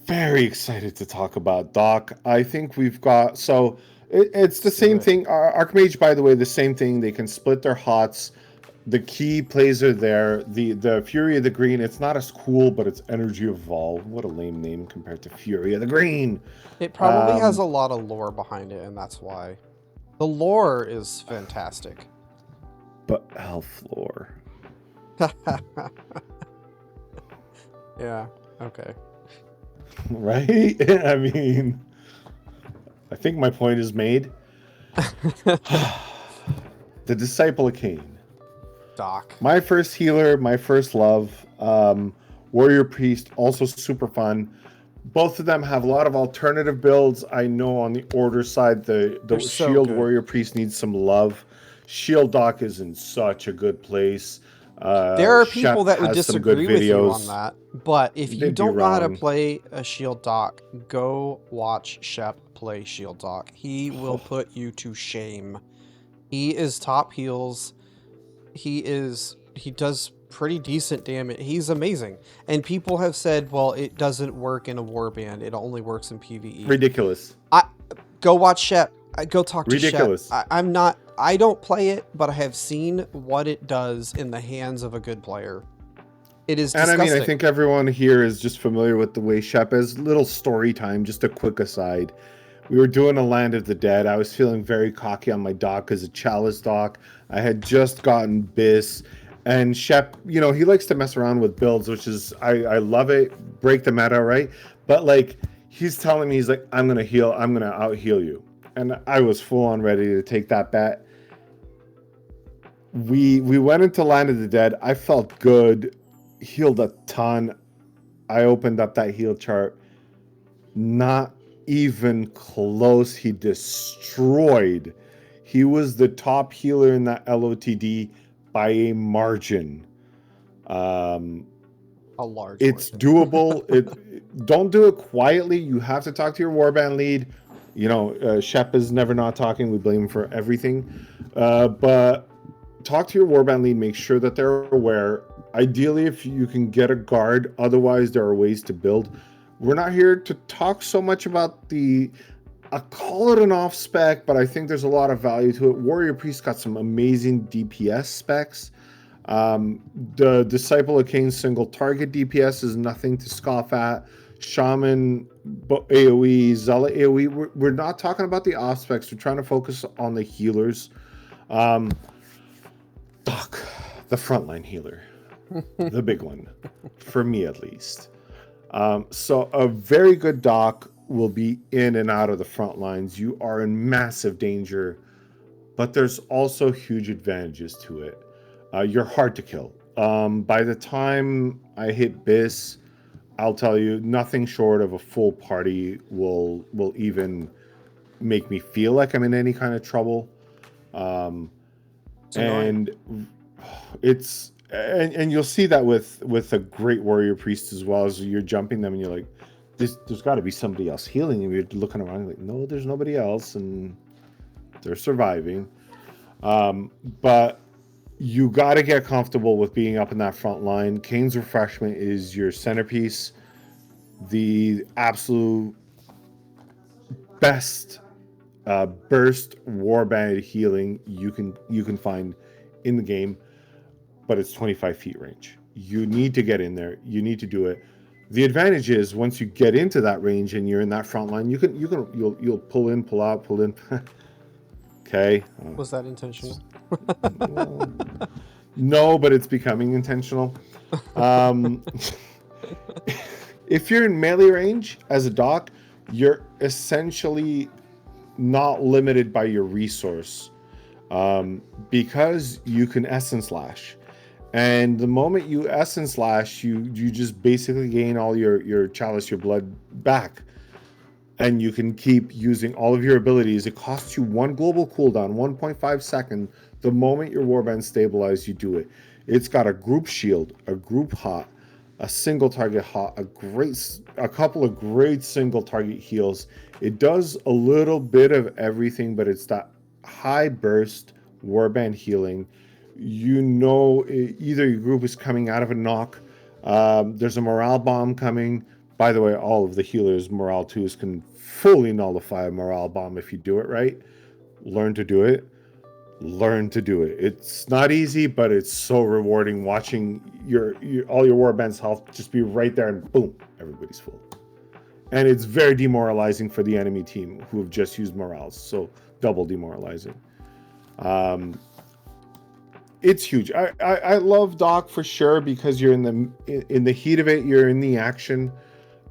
Very excited to talk about Doc. I think we've got it's the same thing. Archmage, by the way, the same thing. They can split their hots. The key plays are there. The Fury of the Green. It's not as cool, but it's Energy Evolve. What a lame name compared to Fury of the Green. It probably has a lot of lore behind it, and that's why. The lore is fantastic. But elf lore. Yeah, okay. Right? I mean, I think my point is made. The Disciple of Khaine. Doc. My first healer, my first love. Warrior Priest, also super fun. Both of them have a lot of alternative builds. I know on the order side, the Shield Warrior Priest needs some love. Shield Doc is in such a good place. There are people that would disagree with you on that, but if you don't know how to play a Shield Doc, go watch Shep play Shield Doc. He will put you to shame. He is top heals. He does pretty decent damage. He's amazing. And people have said, well, it doesn't work in a warband. It only works in PvE. Ridiculous. Go watch Shep. Go talk to Shep. Ridiculous. I don't play it, but I have seen what it does in the hands of a good player. It is disgusting. And I mean, I think everyone here is just familiar with the way Shep is. Little story time, just a quick aside. We were doing a Land of the Dead. I was feeling very cocky on my doc as a Chalice doc. I had just gotten Biss. And Shep, you know, he likes to mess around with builds, which is, I love it. Break the meta, right? But like, he's telling me, he's like, I'm going to out heal you. And I was full on ready to take that bet. We went into Land of the Dead. I felt good, healed a ton. I opened up that heal chart. Not even close. He destroyed. He was the top healer in that LOTD by a margin. A large. It's doable. Don't do it quietly. You have to talk to your warband lead. You know, Shep is never not talking. We blame him for everything. But talk to your warband lead. Make sure that they're aware. Ideally, if you can get a guard. Otherwise, there are ways to build. We're not here to talk so much about I call it an off spec, but I think there's a lot of value to it. Warrior Priest got some amazing DPS specs. The Disciple of Khaine single target DPS is nothing to scoff at. Shaman AoE, Zealot AoE. We're not talking about the off specs. We're trying to focus on the healers. Doc, the frontline healer. the big one, for me at least. So a very good doc will be in and out of the front lines. You are in massive danger, but there's also huge advantages to it. You're hard to kill. By the time I hit BIS, I'll tell you, nothing short of a full party will even make me feel like I'm in any kind of trouble. And it's and you'll see that with a great warrior priest as well. As you're jumping them and you're like, there's got to be somebody else healing, and you're looking around like, no, there's nobody else, and they're surviving. But you got to get comfortable with being up in that front line. Khaine's Refreshment is your centerpiece, the absolute best burst warband healing you can find in the game, but it's 25 feet range. You need to get in there. You need to do it. The advantage is once you get into that range and you're in that front line, you'll pull in, pull out, pull in. Okay. Was that intentional? Well, no, but it's becoming intentional. If you're in melee range as a doc, you're essentially not limited by your resource, because you can essence lash, and the moment you essence lash, you just basically gain all your chalice, your blood back, and you can keep using all of your abilities. It costs you 1 global cooldown, 1.5 second. The moment your warband stabilized, you do it. It's got a group shield, a group hot, a single target hot, a couple of great single target heals. It does a little bit of everything, but it's that high burst warband healing. You know, either your group is coming out of a knock. There's a morale bomb coming. By the way, all of the healers' morale 2s can fully nullify a morale bomb if you do it right. Learn to do it. Learn to do it. It's not easy, but it's so rewarding watching all your warband's health just be right there, and boom, everybody's full. And it's very demoralizing for the enemy team who have just used morales, so double demoralizing. It's huge. I love Doc for sure because you're in the heat of it. You're in the action.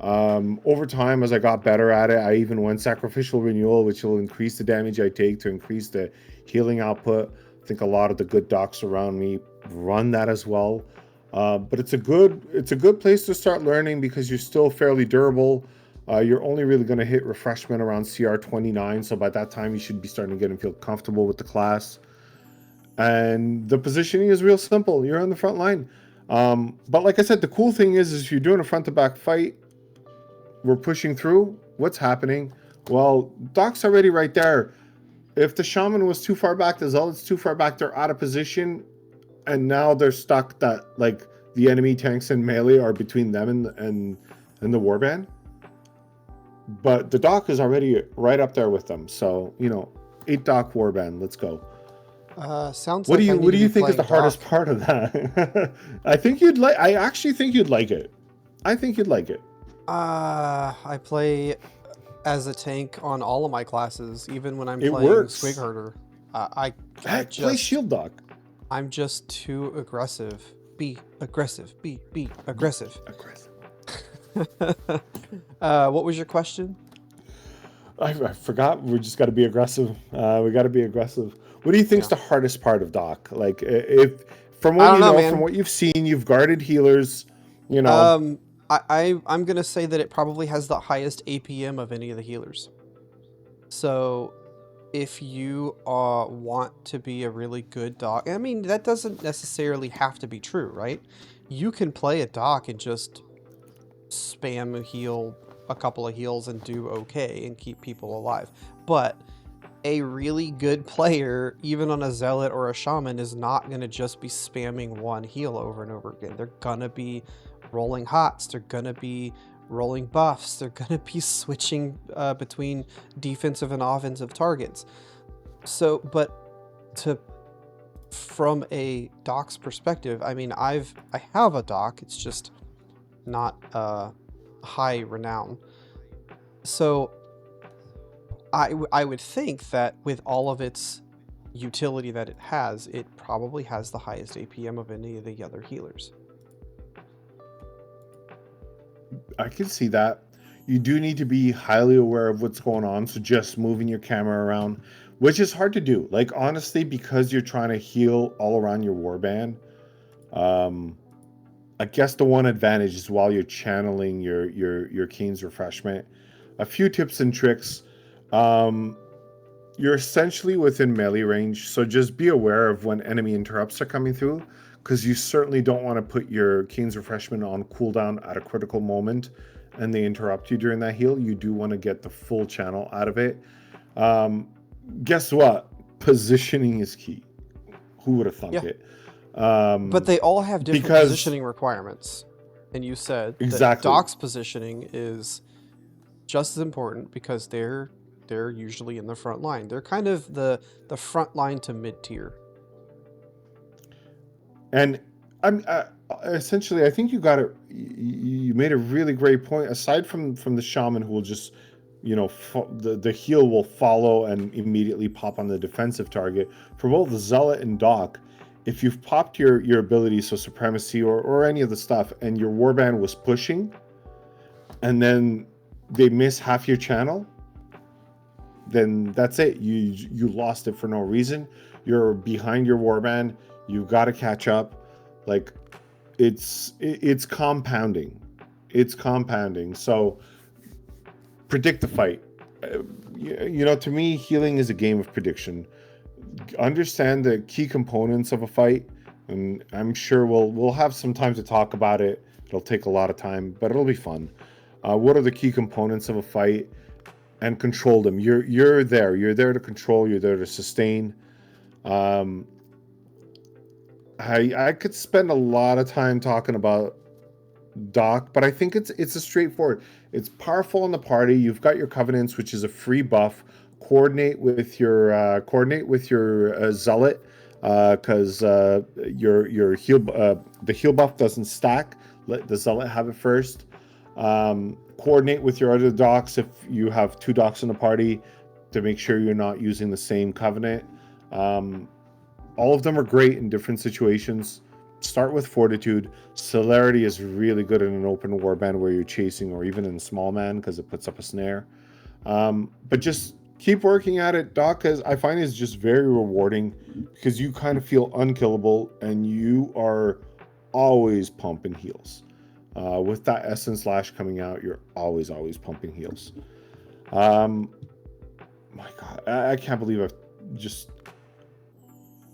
Over time, as I got better at it, I even went Sacrificial Renewal, which will increase the damage I take to increase the healing output. I think a lot of the good docs around me run that as well. But it's a good place to start learning because you're still fairly durable. You're only really going to hit refreshment around CR 29, so by that time you should be starting to get and feel comfortable with the class. And the positioning is real simple. You're on the front line. But like I said, the cool thing is if you're doing a front-to-back fight, we're pushing through. What's happening? Well, Doc's already right there. If the Shaman was too far back, the Zealot's too far back, they're out of position, and now they're stuck that, like, the enemy tanks and melee are between them and the Warband. But the Doc is already right up there with them. So, 8 Doc Warband, let's go. Sounds what like do you think is the Doc. hardest part of that? I actually think you'd like it. I think you'd like it. I play as a tank on all of my classes, even when I'm It playing works. Swig Herder. I Play Shield Doc. I'm just too aggressive. Be aggressive. Be aggressive. What was your question? I forgot. We just got to be aggressive. We got to be aggressive. What do you think's the hardest part of Doc? Like, if from what from what you've seen, you've guarded healers. I'm gonna say that it probably has the highest APM of any of the healers. So, if you want to be a really good doc, I mean that doesn't necessarily have to be true, right? You can play a doc and just spam heal a couple of heals and do okay and keep people alive. But a really good player, even on a Zealot or a Shaman, is not gonna just be spamming one heal over and over again. They're gonna be rolling hots, they're gonna be rolling buffs, they're gonna be switching between defensive and offensive targets. So, but from a doc's perspective, I mean, I have a doc, it's just not high renown. So I would think that with all of its utility that it has, it probably has the highest APM of any of the other healers. I can see that. You do need to be highly aware of what's going on. So just moving your camera around, which is hard to do. Like honestly, because you're trying to heal all around your warband. I guess the one advantage is while you're channeling your Khaine's refreshment. A few tips and tricks. Um, you're essentially within melee range, so just be aware of when enemy interrupts are coming through, because you certainly don't want to put your Khaine's refreshment on cooldown at a critical moment and they interrupt you during that heal. You do want to get the full channel out of it. Um, guess what? Positioning is key. Who would have thunk Yeah. it? But they all have different because positioning requirements. And you said exactly that Doc's positioning is just as important because they're usually in the front line. They're kind of the front line to mid tier. And I'm essentially, I think you got it. You made a really great point. Aside from the shaman who will just, the heal will follow and immediately pop on the defensive target. For both the zealot and doc, if you've popped your ability, so supremacy or any of the stuff, and your warband was pushing, and then they miss half your channel, then that's it. You lost it for no reason. You're behind your warband. You've got to catch up. Like it's compounding. It's compounding. So predict the fight. To me, healing is a game of prediction. Understand the key components of a fight, and I'm sure we'll have some time to talk about it. It'll take a lot of time, but it'll be fun. What are the key components of a fight? And control them. You're there. You're there to control. You're there to sustain. I could spend a lot of time talking about Doc, but I think it's a straightforward. It's powerful in the party. You've got your covenants, which is a free buff. Coordinate with your zealot, because your heal the heal buff doesn't stack. Let the zealot have it first. Coordinate with your other docs if you have 2 docs in the party to make sure you're not using the same covenant. All of them are great in different situations. Start with fortitude. Celerity is really good in an open warband where you're chasing, or even in small man, because it puts up a snare. But just keep working at it. Doc, I find, is just very rewarding because you kind of feel unkillable and you are always pumping heals. With that Essence Lash coming out, you're always pumping heals. My God, I can't believe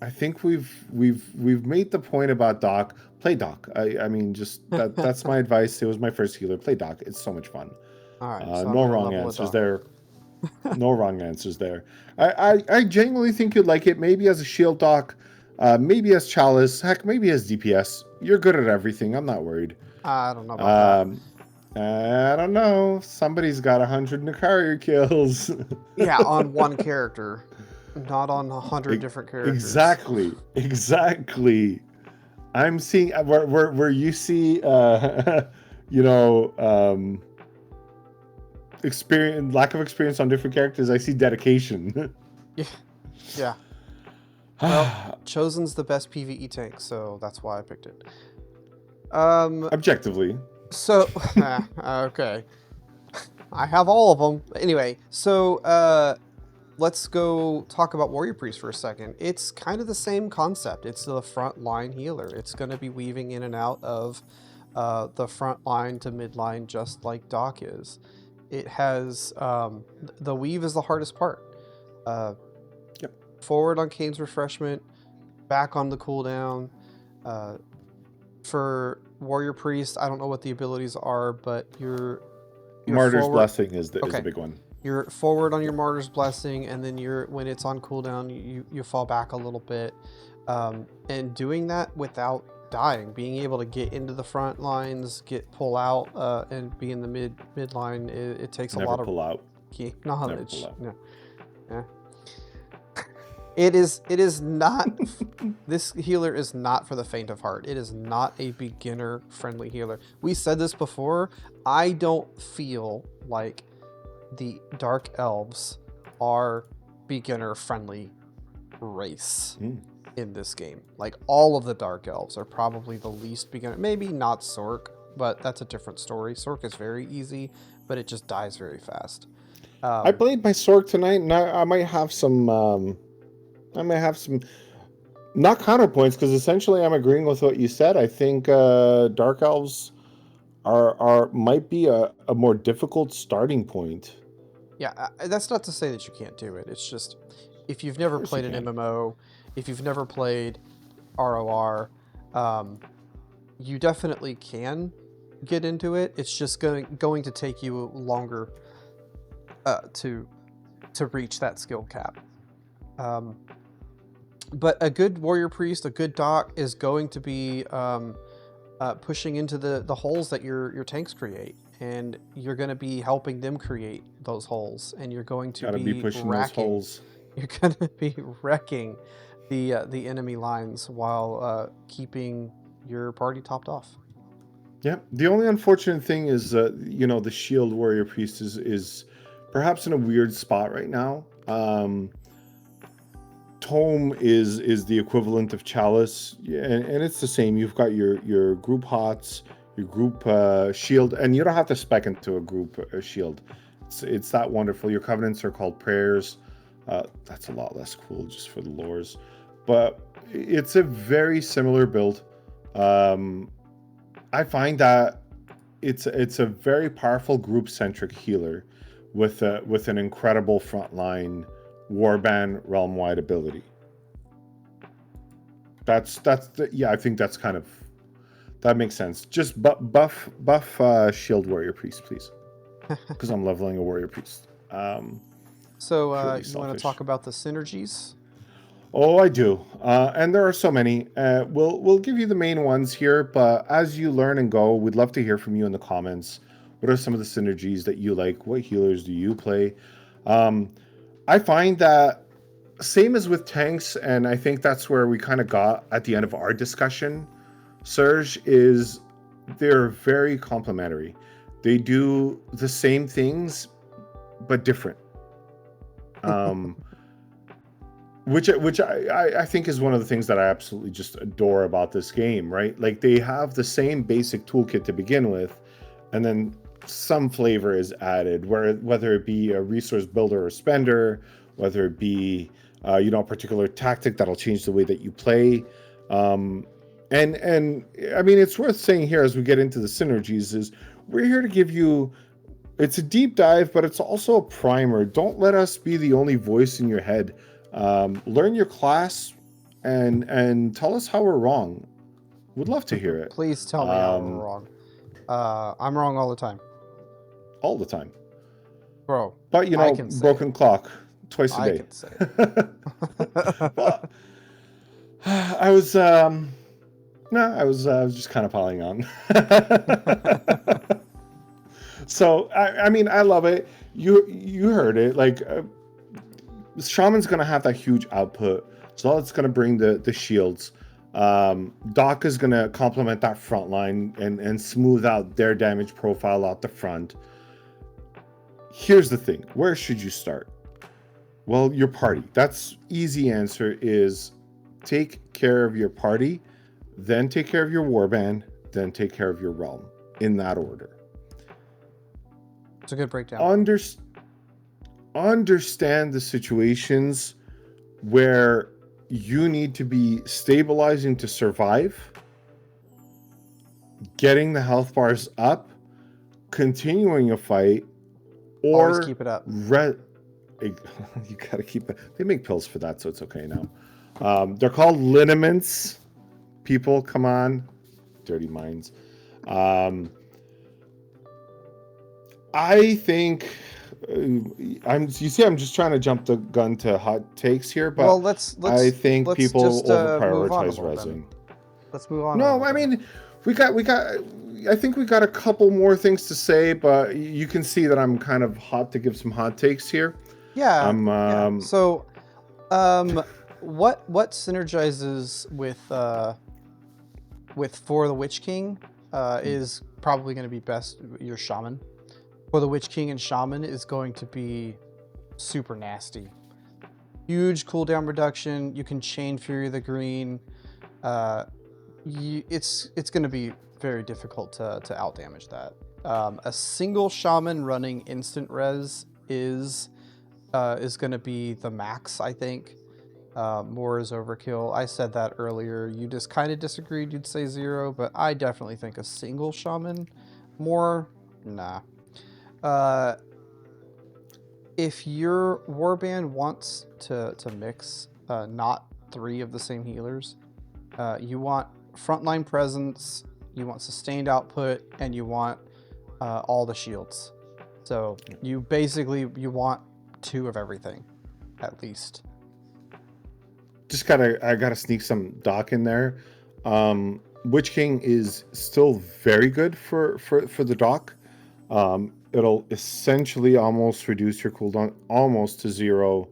I think we've made the point about Doc. Play Doc. I mean, just that's my advice. It was my first healer. Play Doc. It's so much fun. All right, so No wrong answers there. No wrong answers there. I genuinely think you'd like it. Maybe as a shield Doc, maybe as Chalice, heck, maybe as DPS. You're good at everything. I'm not worried. I don't know about that. I don't know. Somebody's got 100 Nicaria kills. Yeah, on one character, not on 100 different characters. Exactly. I'm seeing where you see, experience, lack of experience on different characters. I see dedication. Yeah. Well, Chosen's the best PvE tank, so that's why I picked it. Objectively. So, okay. I have all of them. Anyway, so let's go talk about Warrior Priest for a second. It's kind of the same concept. It's the front line healer. It's going to be weaving in and out of the front line to mid line, just like Doc is. It has the weave is the hardest part. Yep. Forward on Khaine's refreshment, back on the cooldown. For Warrior Priest, I don't know what the abilities are, but your Martyr's forward... Blessing is the big one. You're forward on your Martyr's Blessing, and then when it's on cooldown, you fall back a little bit. And doing that without dying, being able to get into the front lines, pull out, and be in the mid line, it takes Never a lot of pull out. key knowledge. Never pull out. No. Yeah. It is not. This healer is not for the faint of heart. It is not a beginner friendly healer. We said this before. I don't feel like the Dark Elves are beginner friendly race in this game. Like, all of the Dark Elves are probably the least beginner. Maybe not Sork, but that's a different story. Sork is very easy, but it just dies very fast. I played my Sork tonight, and I might have some. I might have some not counterpoints because essentially I'm agreeing with what you said. I think Dark Elves are might be a more difficult starting point. Yeah, that's not to say that you can't do it. It's just if you've Of never course you played an can. MMO, if you've never played ROR, you definitely can get into it. It's just going to take you longer to reach that skill cap. But a good warrior priest, a good doc, is going to be pushing into the holes that your tanks create, and you're going to be helping them create those holes, and you're going to Gotta be be pushing those racking. holes. You're going to be wrecking the enemy lines while keeping your party topped off. Yeah. The only unfortunate thing is, the shield warrior priest is perhaps in a weird spot right now. Tome is the equivalent of chalice, and it's the same. You've got your group hots, your group shield, and you don't have to spec into a group shield. It's that wonderful. Your covenants are called prayers. That's a lot less cool just for the lores, but it's a very similar build. I find that it's a very powerful group centric healer with an incredible frontline Warband realm wide ability. I think that's kind of, that makes sense. Just buff shield warrior priest, please, because I'm leveling a warrior priest. So Purely you want to selfish. talk about the synergies? Oh, I do, and there are so many. We'll give you the main ones here, but as you learn and go, we'd love to hear from you in the comments. What are some of the synergies that you like? What healers do you play? I find that same as with tanks, and I think that's where we kind of got at the end of our discussion, Serj, is they're very complementary. They do the same things, but different. Which I think is one of the things that I absolutely just adore about this game, right? Like, they have the same basic toolkit to begin with, and then some flavor is added, whether it be a resource builder or spender, whether it be a particular tactic that'll change the way that you play. And I mean, it's worth saying here as we get into the synergies is we're here to give you, it's a deep dive, but it's also a primer. Don't let us be the only voice in your head. Learn your class and tell us how we're wrong. We'd love to hear it. Please tell me how we're wrong. I'm wrong all the time. All the time. Bro, But, I can say broken it. clock twice a I day. can say it. Well, I was just kind of piling on. So I mean, I love it. You heard it. Like, Shaman's gonna have that huge output. Zealot's gonna bring the shields. Doc is gonna complement that front line and smooth out their damage profile out the front. Here's the thing: where should you start? Well, your party. That's easy answer is take care of your party, then take care of your warband, then take care of your realm, in that order. It's a good breakdown. Understand the situations where you need to be stabilizing to survive, getting the health bars up, continuing a fight, or Always keep it up. you gotta keep it. They make pills for that, so it's okay now. They're called liniments. People, come on, dirty minds. I think I'm just trying to jump the gun to hot takes here, but Well, let's I think let's people just move on a over-prioritize little resin. then. Let's move on. No, I mean, we got. I think we got a couple more things to say, but you can see that I'm kind of hot to give some hot takes here. Yeah. I'm So, what synergizes with For the Witch King is probably going to be best your Shaman. For the Witch King and Shaman is going to be super nasty. Huge cooldown reduction. You can chain Fury the Green. it's going to be very difficult to outdamage that. A single shaman running instant res is going to be the max, I think. More is overkill. I said that earlier. You just kind of disagreed. You'd say 0, but I definitely think a single shaman more. Nah. If your warband wants to mix not 3 of the same healers, you want frontline presence, you want sustained output, and you want all the shields. So you want 2 of everything, at least. I gotta sneak some Doc in there. Witch King is still very good for the Doc. It'll essentially almost reduce your cooldown almost to 0,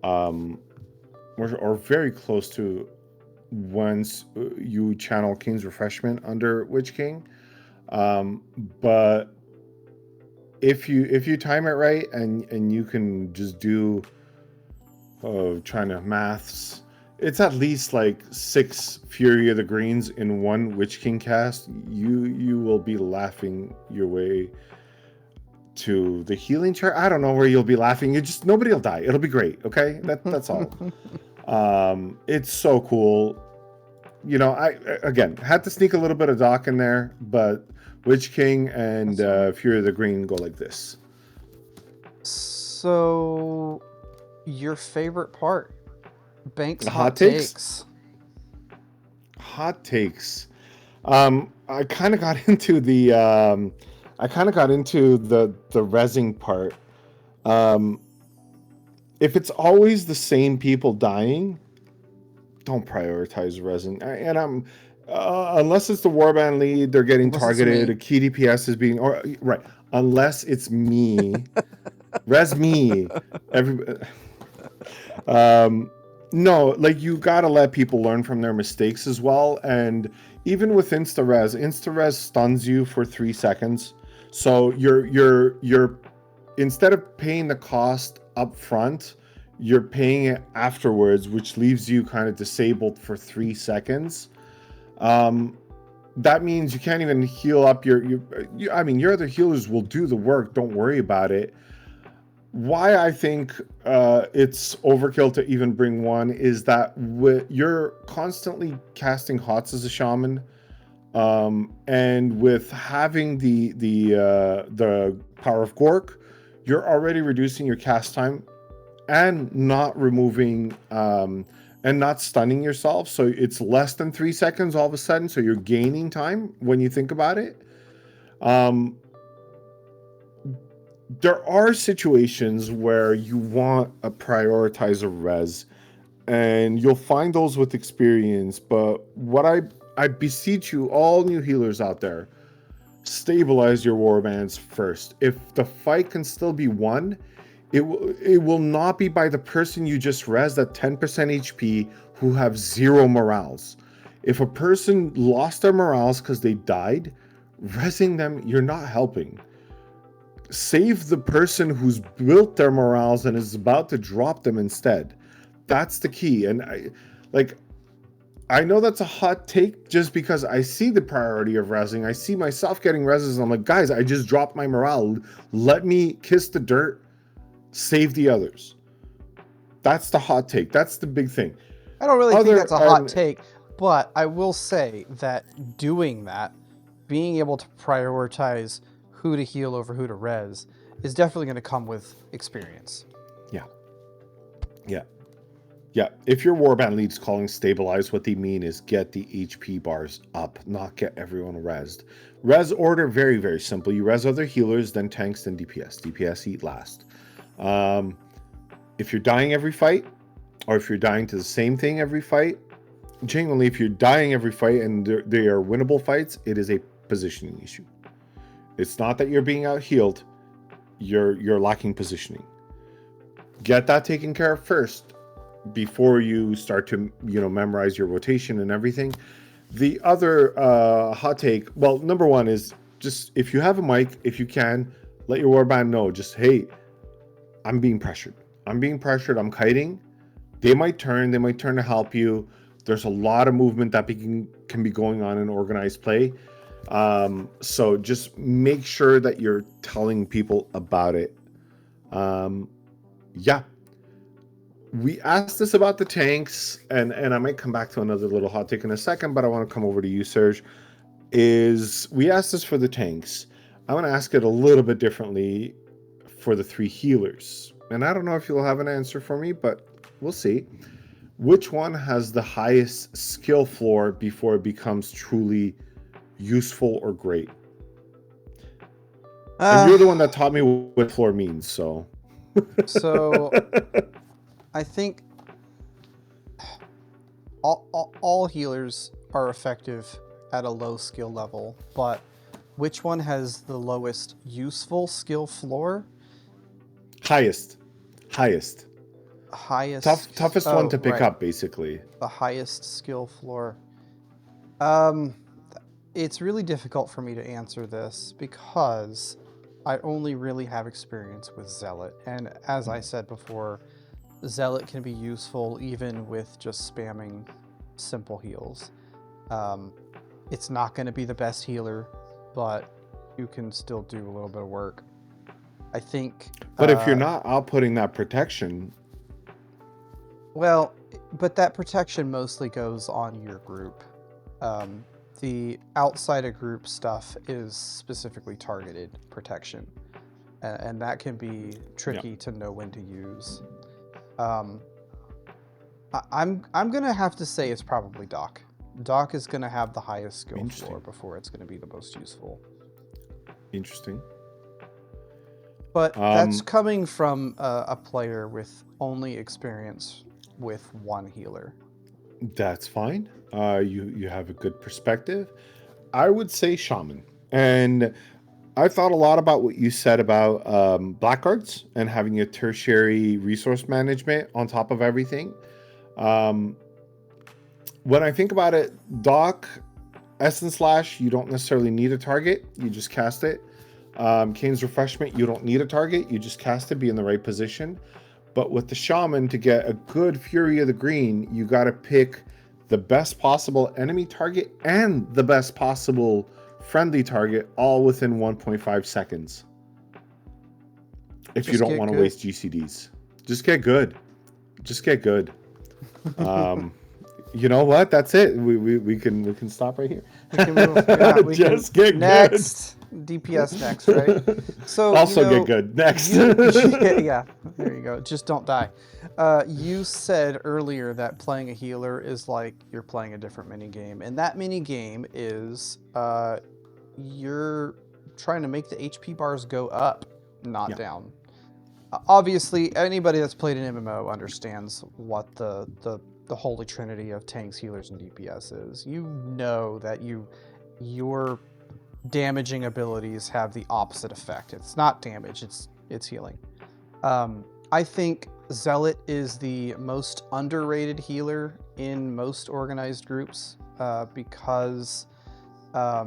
or very close to once you channel King's Refreshment under Witch King. But if you time it right and you can just do trying to maths, it's at least like 6 Fury of the Greens in one Witch King cast. You will be laughing your way to the healing chart. I don't know where you'll be laughing. Nobody will die. It'll be great. Okay, that's all. It's so cool. You know, I again had to sneak a little bit of Doc in there, but Witch King and Fury of the Green go like this. So, your favorite part? Bank's hot takes. Hot takes. I kind of got into the rezzing part. If it's always the same people dying, don't prioritize rezzing. And I'm unless it's the warband lead, they're getting targeted. A key DPS is being right. Unless it's me, res me. No, like you gotta let people learn from their mistakes as well. And even with insta res stuns you for 3 seconds. So you're instead of paying the cost up front, you're paying it afterwards, which leaves you kind of disabled for 3 seconds. That means you can't even heal up your other healers will do the work. Don't worry about it. Why I think it's overkill to even bring 1 is that you're constantly casting HOTS as a shaman, and with having the power of Gork, you're already reducing your cast time and not removing and not stunning yourself. So it's less than 3 seconds all of a sudden. So you're gaining time when you think about it. There are situations where you want to prioritize a res, and you'll find those with experience. But what I beseech you, all new healers out there, stabilize your warbands first. If the fight can still be won, it will not be by the person you just res at 10% HP who have 0 morals. If a person lost their morals because they died, resing them, you're not helping. Save the person who's built their morals and is about to drop them instead. That's the key. And I know that's a hot take just because I see the priority of resing. I see myself getting reses. I'm like, guys, I just dropped my morale. Let me kiss the dirt. Save the others. That's the hot take. That's the big thing. I don't really think that's a hot take, but I will say that doing that, being able to prioritize who to heal over who to res, is definitely going to come with experience. Yeah. If your warband lead's calling stabilize, what they mean is get the HP bars up, not get everyone resed. Res order, very, very simple. You res other healers, then tanks, then DPS. DPS eat last. If you're dying every fight, or if you're dying to the same thing every fight, genuinely, if you're dying every fight and they are winnable fights, it is a positioning issue. It's not that you're being out healed, you're lacking positioning. Get that taken care of first before you start to memorize your rotation and everything. The other hot take, well, number 1 is just if you have a mic, if you can, let your warband know, just, hey, I'm being pressured, I'm kiting. They might turn to help you. There's a lot of movement that can be going on in organized play. So just make sure that you're telling people about it. Yeah. We asked this about the tanks, and I might come back to another little hot take in a second, but I want to come over to you, Serj. We asked this for the tanks. I want to ask it a little bit differently for the 3 healers. And I don't know if you'll have an answer for me, but we'll see. Which one has the highest skill floor before it becomes truly useful or great? And you're the one that taught me what floor means, so. So I think all healers are effective at a low skill level, but which one has the lowest useful skill floor? Highest. Toughest one to pick up, basically. The highest skill floor. It's really difficult for me to answer this because I only really have experience with Zealot, and as I said before, Zealot can be useful even with just spamming simple heals. It's not going to be the best healer, but you can still do a little bit of work. I think. But if you're not outputting that protection. Well, but that protection mostly goes on your group. The outside of group stuff is specifically targeted protection, and that can be tricky to know when to use. I'm gonna have to say it's probably Doc. Doc is gonna have the highest skill floor before it's gonna be the most useful. Interesting. But that's coming from a player with only experience with one healer. That's fine. You have a good perspective. I would say Shaman. And I thought a lot about what you said about blackguards and having a tertiary resource management on top of everything. When I think about it, Doc, Essence Slash, you don't necessarily need a target. You just cast it. Khaine's Refreshment, you don't need a target. You just cast it, be in the right position. But with the Shaman, to get a good Fury of the Green, you got to pick the best possible enemy target and the best possible friendly target all within 1.5 seconds. If you don't want to waste GCDs. Just get good. You know what? That's it. We can stop right here. We can move. Yeah, we just get next. Good. DPS next, right? So also get good next. Yeah, there you go. Just don't die. You said earlier that playing a healer is like you're playing a different mini game, and that mini game is you're trying to make the HP bars go up, not down. Obviously, anybody that's played an MMO understands what the holy trinity of tanks, healers, and DPS is. You know that your damaging abilities have the opposite effect. It's not damage, it's healing. I think Zealot is the most underrated healer in most organized groups because a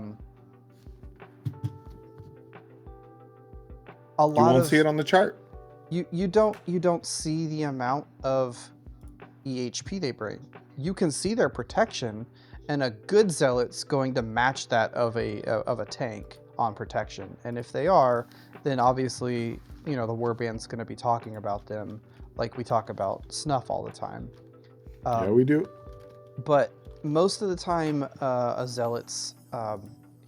lot you won't see it on the chart. You don't see the amount of EHP they bring. You can see their protection, and a good Zealot's going to match that of a tank on protection. And if they are, then obviously, the Warband's going to be talking about them like we talk about Snuff all the time. Yeah, we do. But most of the time, a Zealot's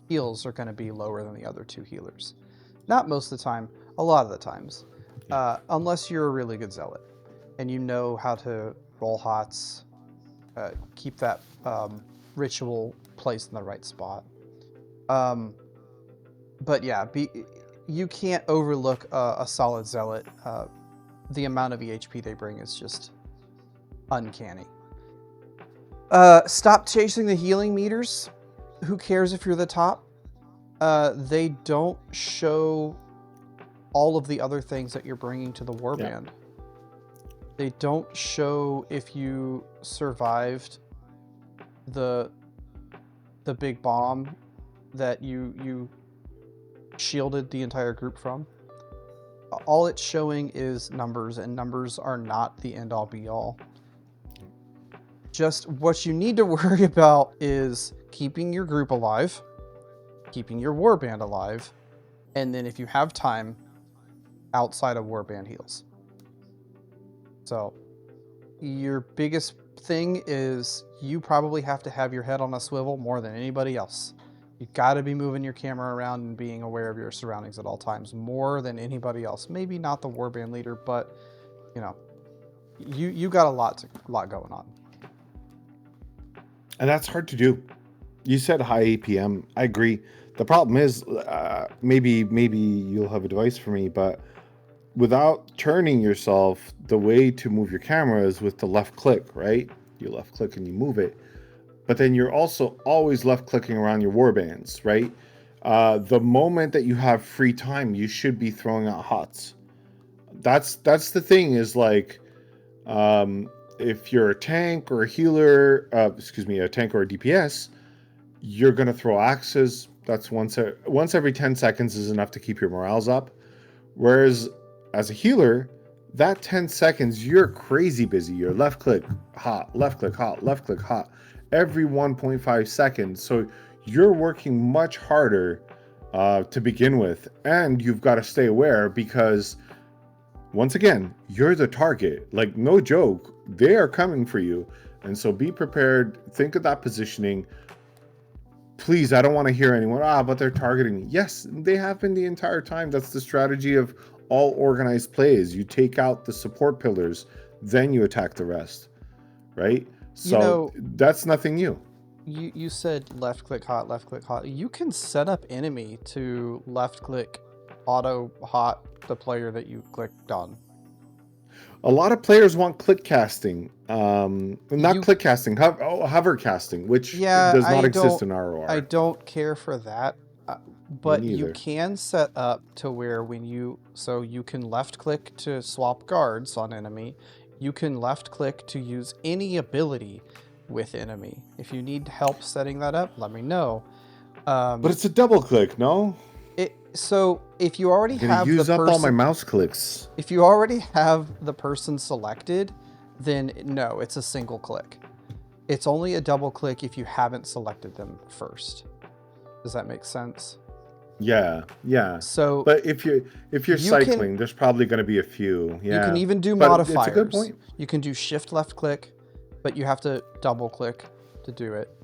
heals are going to be lower than the other two healers. Not most of the time, a lot of the times. Unless you're a really good Zealot and you know how to roll hots, keep that ritual placed in the right spot. But yeah, you can't overlook a solid Zealot. The amount of EHP they bring is just uncanny. Stop chasing the healing meters. Who cares if you're the top? They don't show all of the other things that you're bringing to the Warband. Yeah. They don't show if you survived the big bomb that you shielded the entire group from. All it's showing is numbers, and numbers are not the end-all be-all. just what you need to worry about is keeping your group alive, keeping your warband alive, and then if you have time, outside of warband heals. So your biggest thing is you probably have to have your head on a swivel more than anybody else. You've got to be moving your camera around and being aware of your surroundings at all times more than anybody else. Maybe not the warband leader, but you know, you got a lot going on. And that's hard to do. You said high APM. I agree. The problem is, maybe you'll have advice for me, but without turning yourself, the way to move your camera is with the left click, right? You left click and you move it. But then you're also always left clicking around your warbands, right? The moment that you have free time, you should be throwing out hots. That's the thing is like, if you're a tank or a healer, a tank or a DPS, you're going to throw axes. That's once every 10 seconds is enough to keep your morales up. Whereas as a healer, that 10 seconds, you're crazy busy. You're left click, hot, left click, hot, left click, hot, every 1.5 seconds. So you're working much harder to begin with. And you've got to stay aware because, once again, you're the target. Like, no joke, they are coming for you. And so be prepared. Think of that positioning. Please, I don't want to hear anyone, but they're targeting me. Yes, they have been the entire time. That's the strategy of all organized plays. You take out the support pillars, then you attack the rest, right? So that's nothing new. You said left click hot, left click hot. You can set up enemy to left click auto hot the player that you clicked on. A lot of players want click casting, click casting, hover casting, which does not exist in ROR. I don't care for that, but you can set up to where you can left click to swap guards on enemy. You can left click to use any ability with enemy. If you need help setting that up, let me know. But it's a double click, no? So if you already have use up all my mouse clicks. If you already have the person selected, then no, it's a single click. It's only a double click if you haven't selected them first. Does that make sense? Yeah. So, but if you're cycling, there's probably going to be a few. Yeah. You can even do modifiers. It's a good point. You can do shift left click, but you have to double click to do it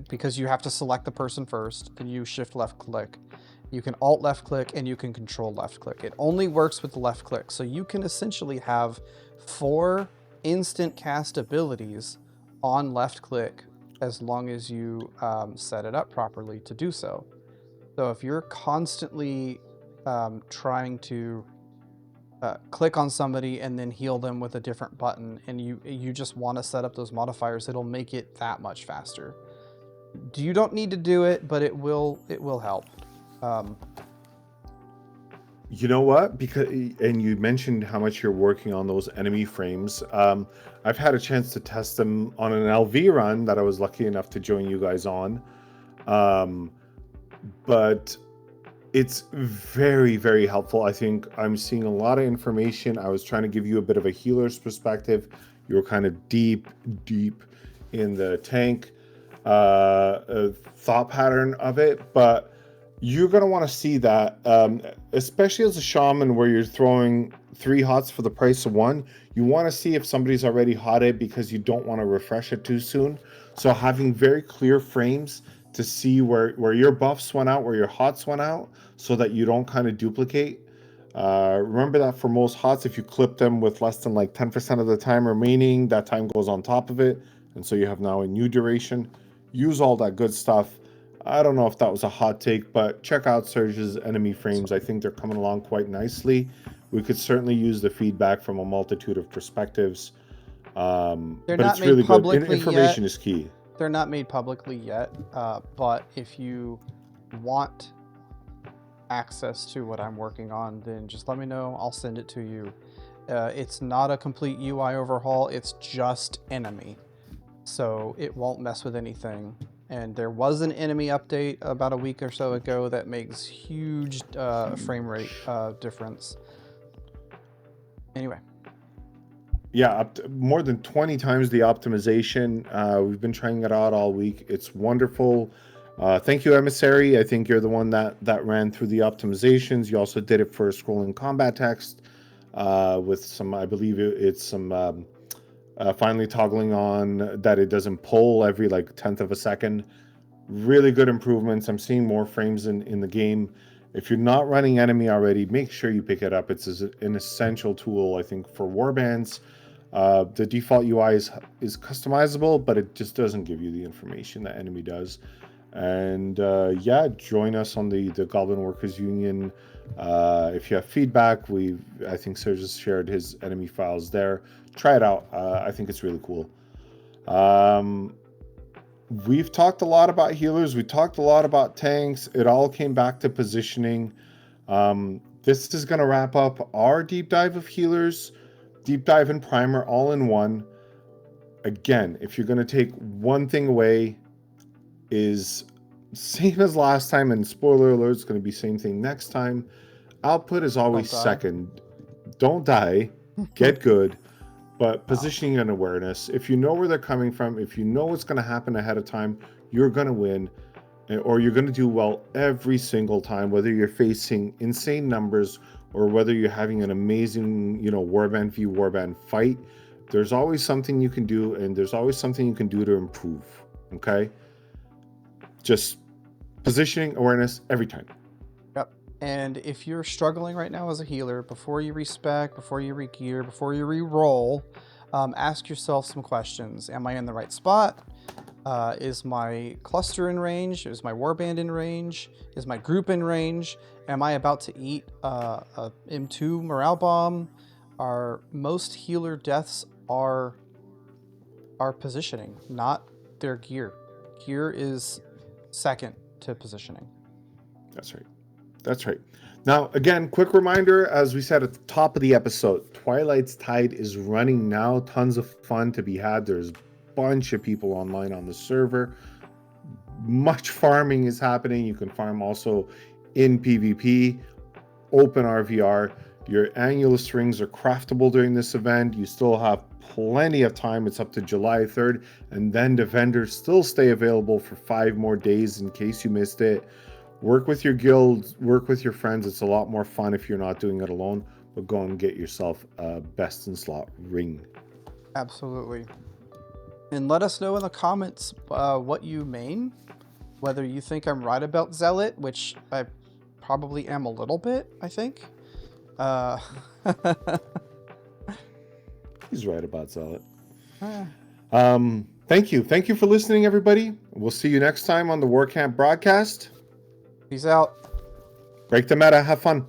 because you have to select the person first, then you shift left click. You can alt left click and you can control left click. It only works with left click. So you can essentially have 4 instant cast abilities on left click as long as you set it up properly to do so. So if you're constantly trying to click on somebody and then heal them with a different button and you just want to set up those modifiers, it'll make it that much faster. You don't need to do it, but it will help. You know what? And you mentioned how much you're working on those enemy frames. I've had a chance to test them on an LV run that I was lucky enough to join you guys on. But it's very, very helpful. I think I'm seeing a lot of information. I was trying to give you a bit of a healer's perspective. You were kind of deep in the tank thought pattern of it, but you're going to want to see that, especially as a shaman where you're throwing 3 hots for the price of 1. You want to see if somebody's already hotted because you don't want to refresh it too soon. So having very clear frames to see where your buffs went out, where your hots went out, so that you don't kind of duplicate. Remember that for most hots, if you clip them with less than like 10% of the time remaining, that time goes on top of it. And so you have now a new duration. Use all that good stuff. I don't know if that was a hot take, but check out Serj's enemy frames. I think they're coming along quite nicely. We could certainly use the feedback from a multitude of perspectives. But it's really good. Information is key. They're not made publicly yet, but if you want access to what I'm working on, then just let me know. I'll send it to you. It's not a complete UI overhaul. It's just enemy. So it won't mess with anything. And there was an enemy update about a week or so ago that makes huge frame rate difference. Anyway. Yeah, up to more than 20 times the optimization. We've been trying it out all week. It's wonderful. Thank you, Emissary. I think you're the one that ran through the optimizations. You also did it for scrolling combat text with some, I believe it's some finally toggling on that it doesn't pull every like 10th of a second. Really good improvements. I'm seeing more frames in the game. If you're not running enemy already, make sure you pick it up. It's an essential tool, I think, for warbands. The default UI is customizable, but it just doesn't give you the information that enemy does. And yeah, join us on the Goblin Workers Union. If you have feedback, I think Serj has shared his enemy files there. Try it out. I think it's really cool. We've talked a lot about healers. We talked a lot about tanks. It all came back to positioning. This is going to wrap up our deep dive of healers, deep dive and primer all in one. Again, if you're going to take one thing away, is same as last time, and spoiler alert, it's going to be same thing next time. Output is always second. Don't die. Get good. But positioning and awareness, if you know where they're coming from, if you know what's going to happen ahead of time, you're going to win, or you're going to do well every single time, whether you're facing insane numbers or whether you're having an amazing, Warband v Warband fight. There's always something you can do, and there's always something you can do to improve, okay? Just positioning, awareness, every time. Yep. And if you're struggling right now as a healer, before you respec, before you re-gear, before you re-roll, ask yourself some questions. Am I in the right spot? Is my cluster in range? Is my warband in range? Is my group in range? Am I about to eat a M2 morale bomb? Most healer deaths are positioning, not their gear. Gear is second to positioning. That's right. That's right. Now, again, quick reminder, as we said at the top of the episode, Twilight's Tide is running now. Tons of fun to be had. There's a bunch of people online on the server. Much farming is happening. You can farm also in PvP. Open RVR. Your Annulus rings are craftable during this event. You still have plenty of time. It's up to July 3rd. And then the vendors still stay available for 5 more days in case you missed it. Work with your guilds, work with your friends. It's a lot more fun if you're not doing it alone, but go and get yourself a best in slot ring. Absolutely. And let us know in the comments what you main, whether you think I'm right about Zealot, which I probably am a little bit, I think. He's right about Zealot. Thank you. Thank you for listening, everybody. We'll see you next time on the Warcamp Broadcast. Peace out. Break the meta. Have fun.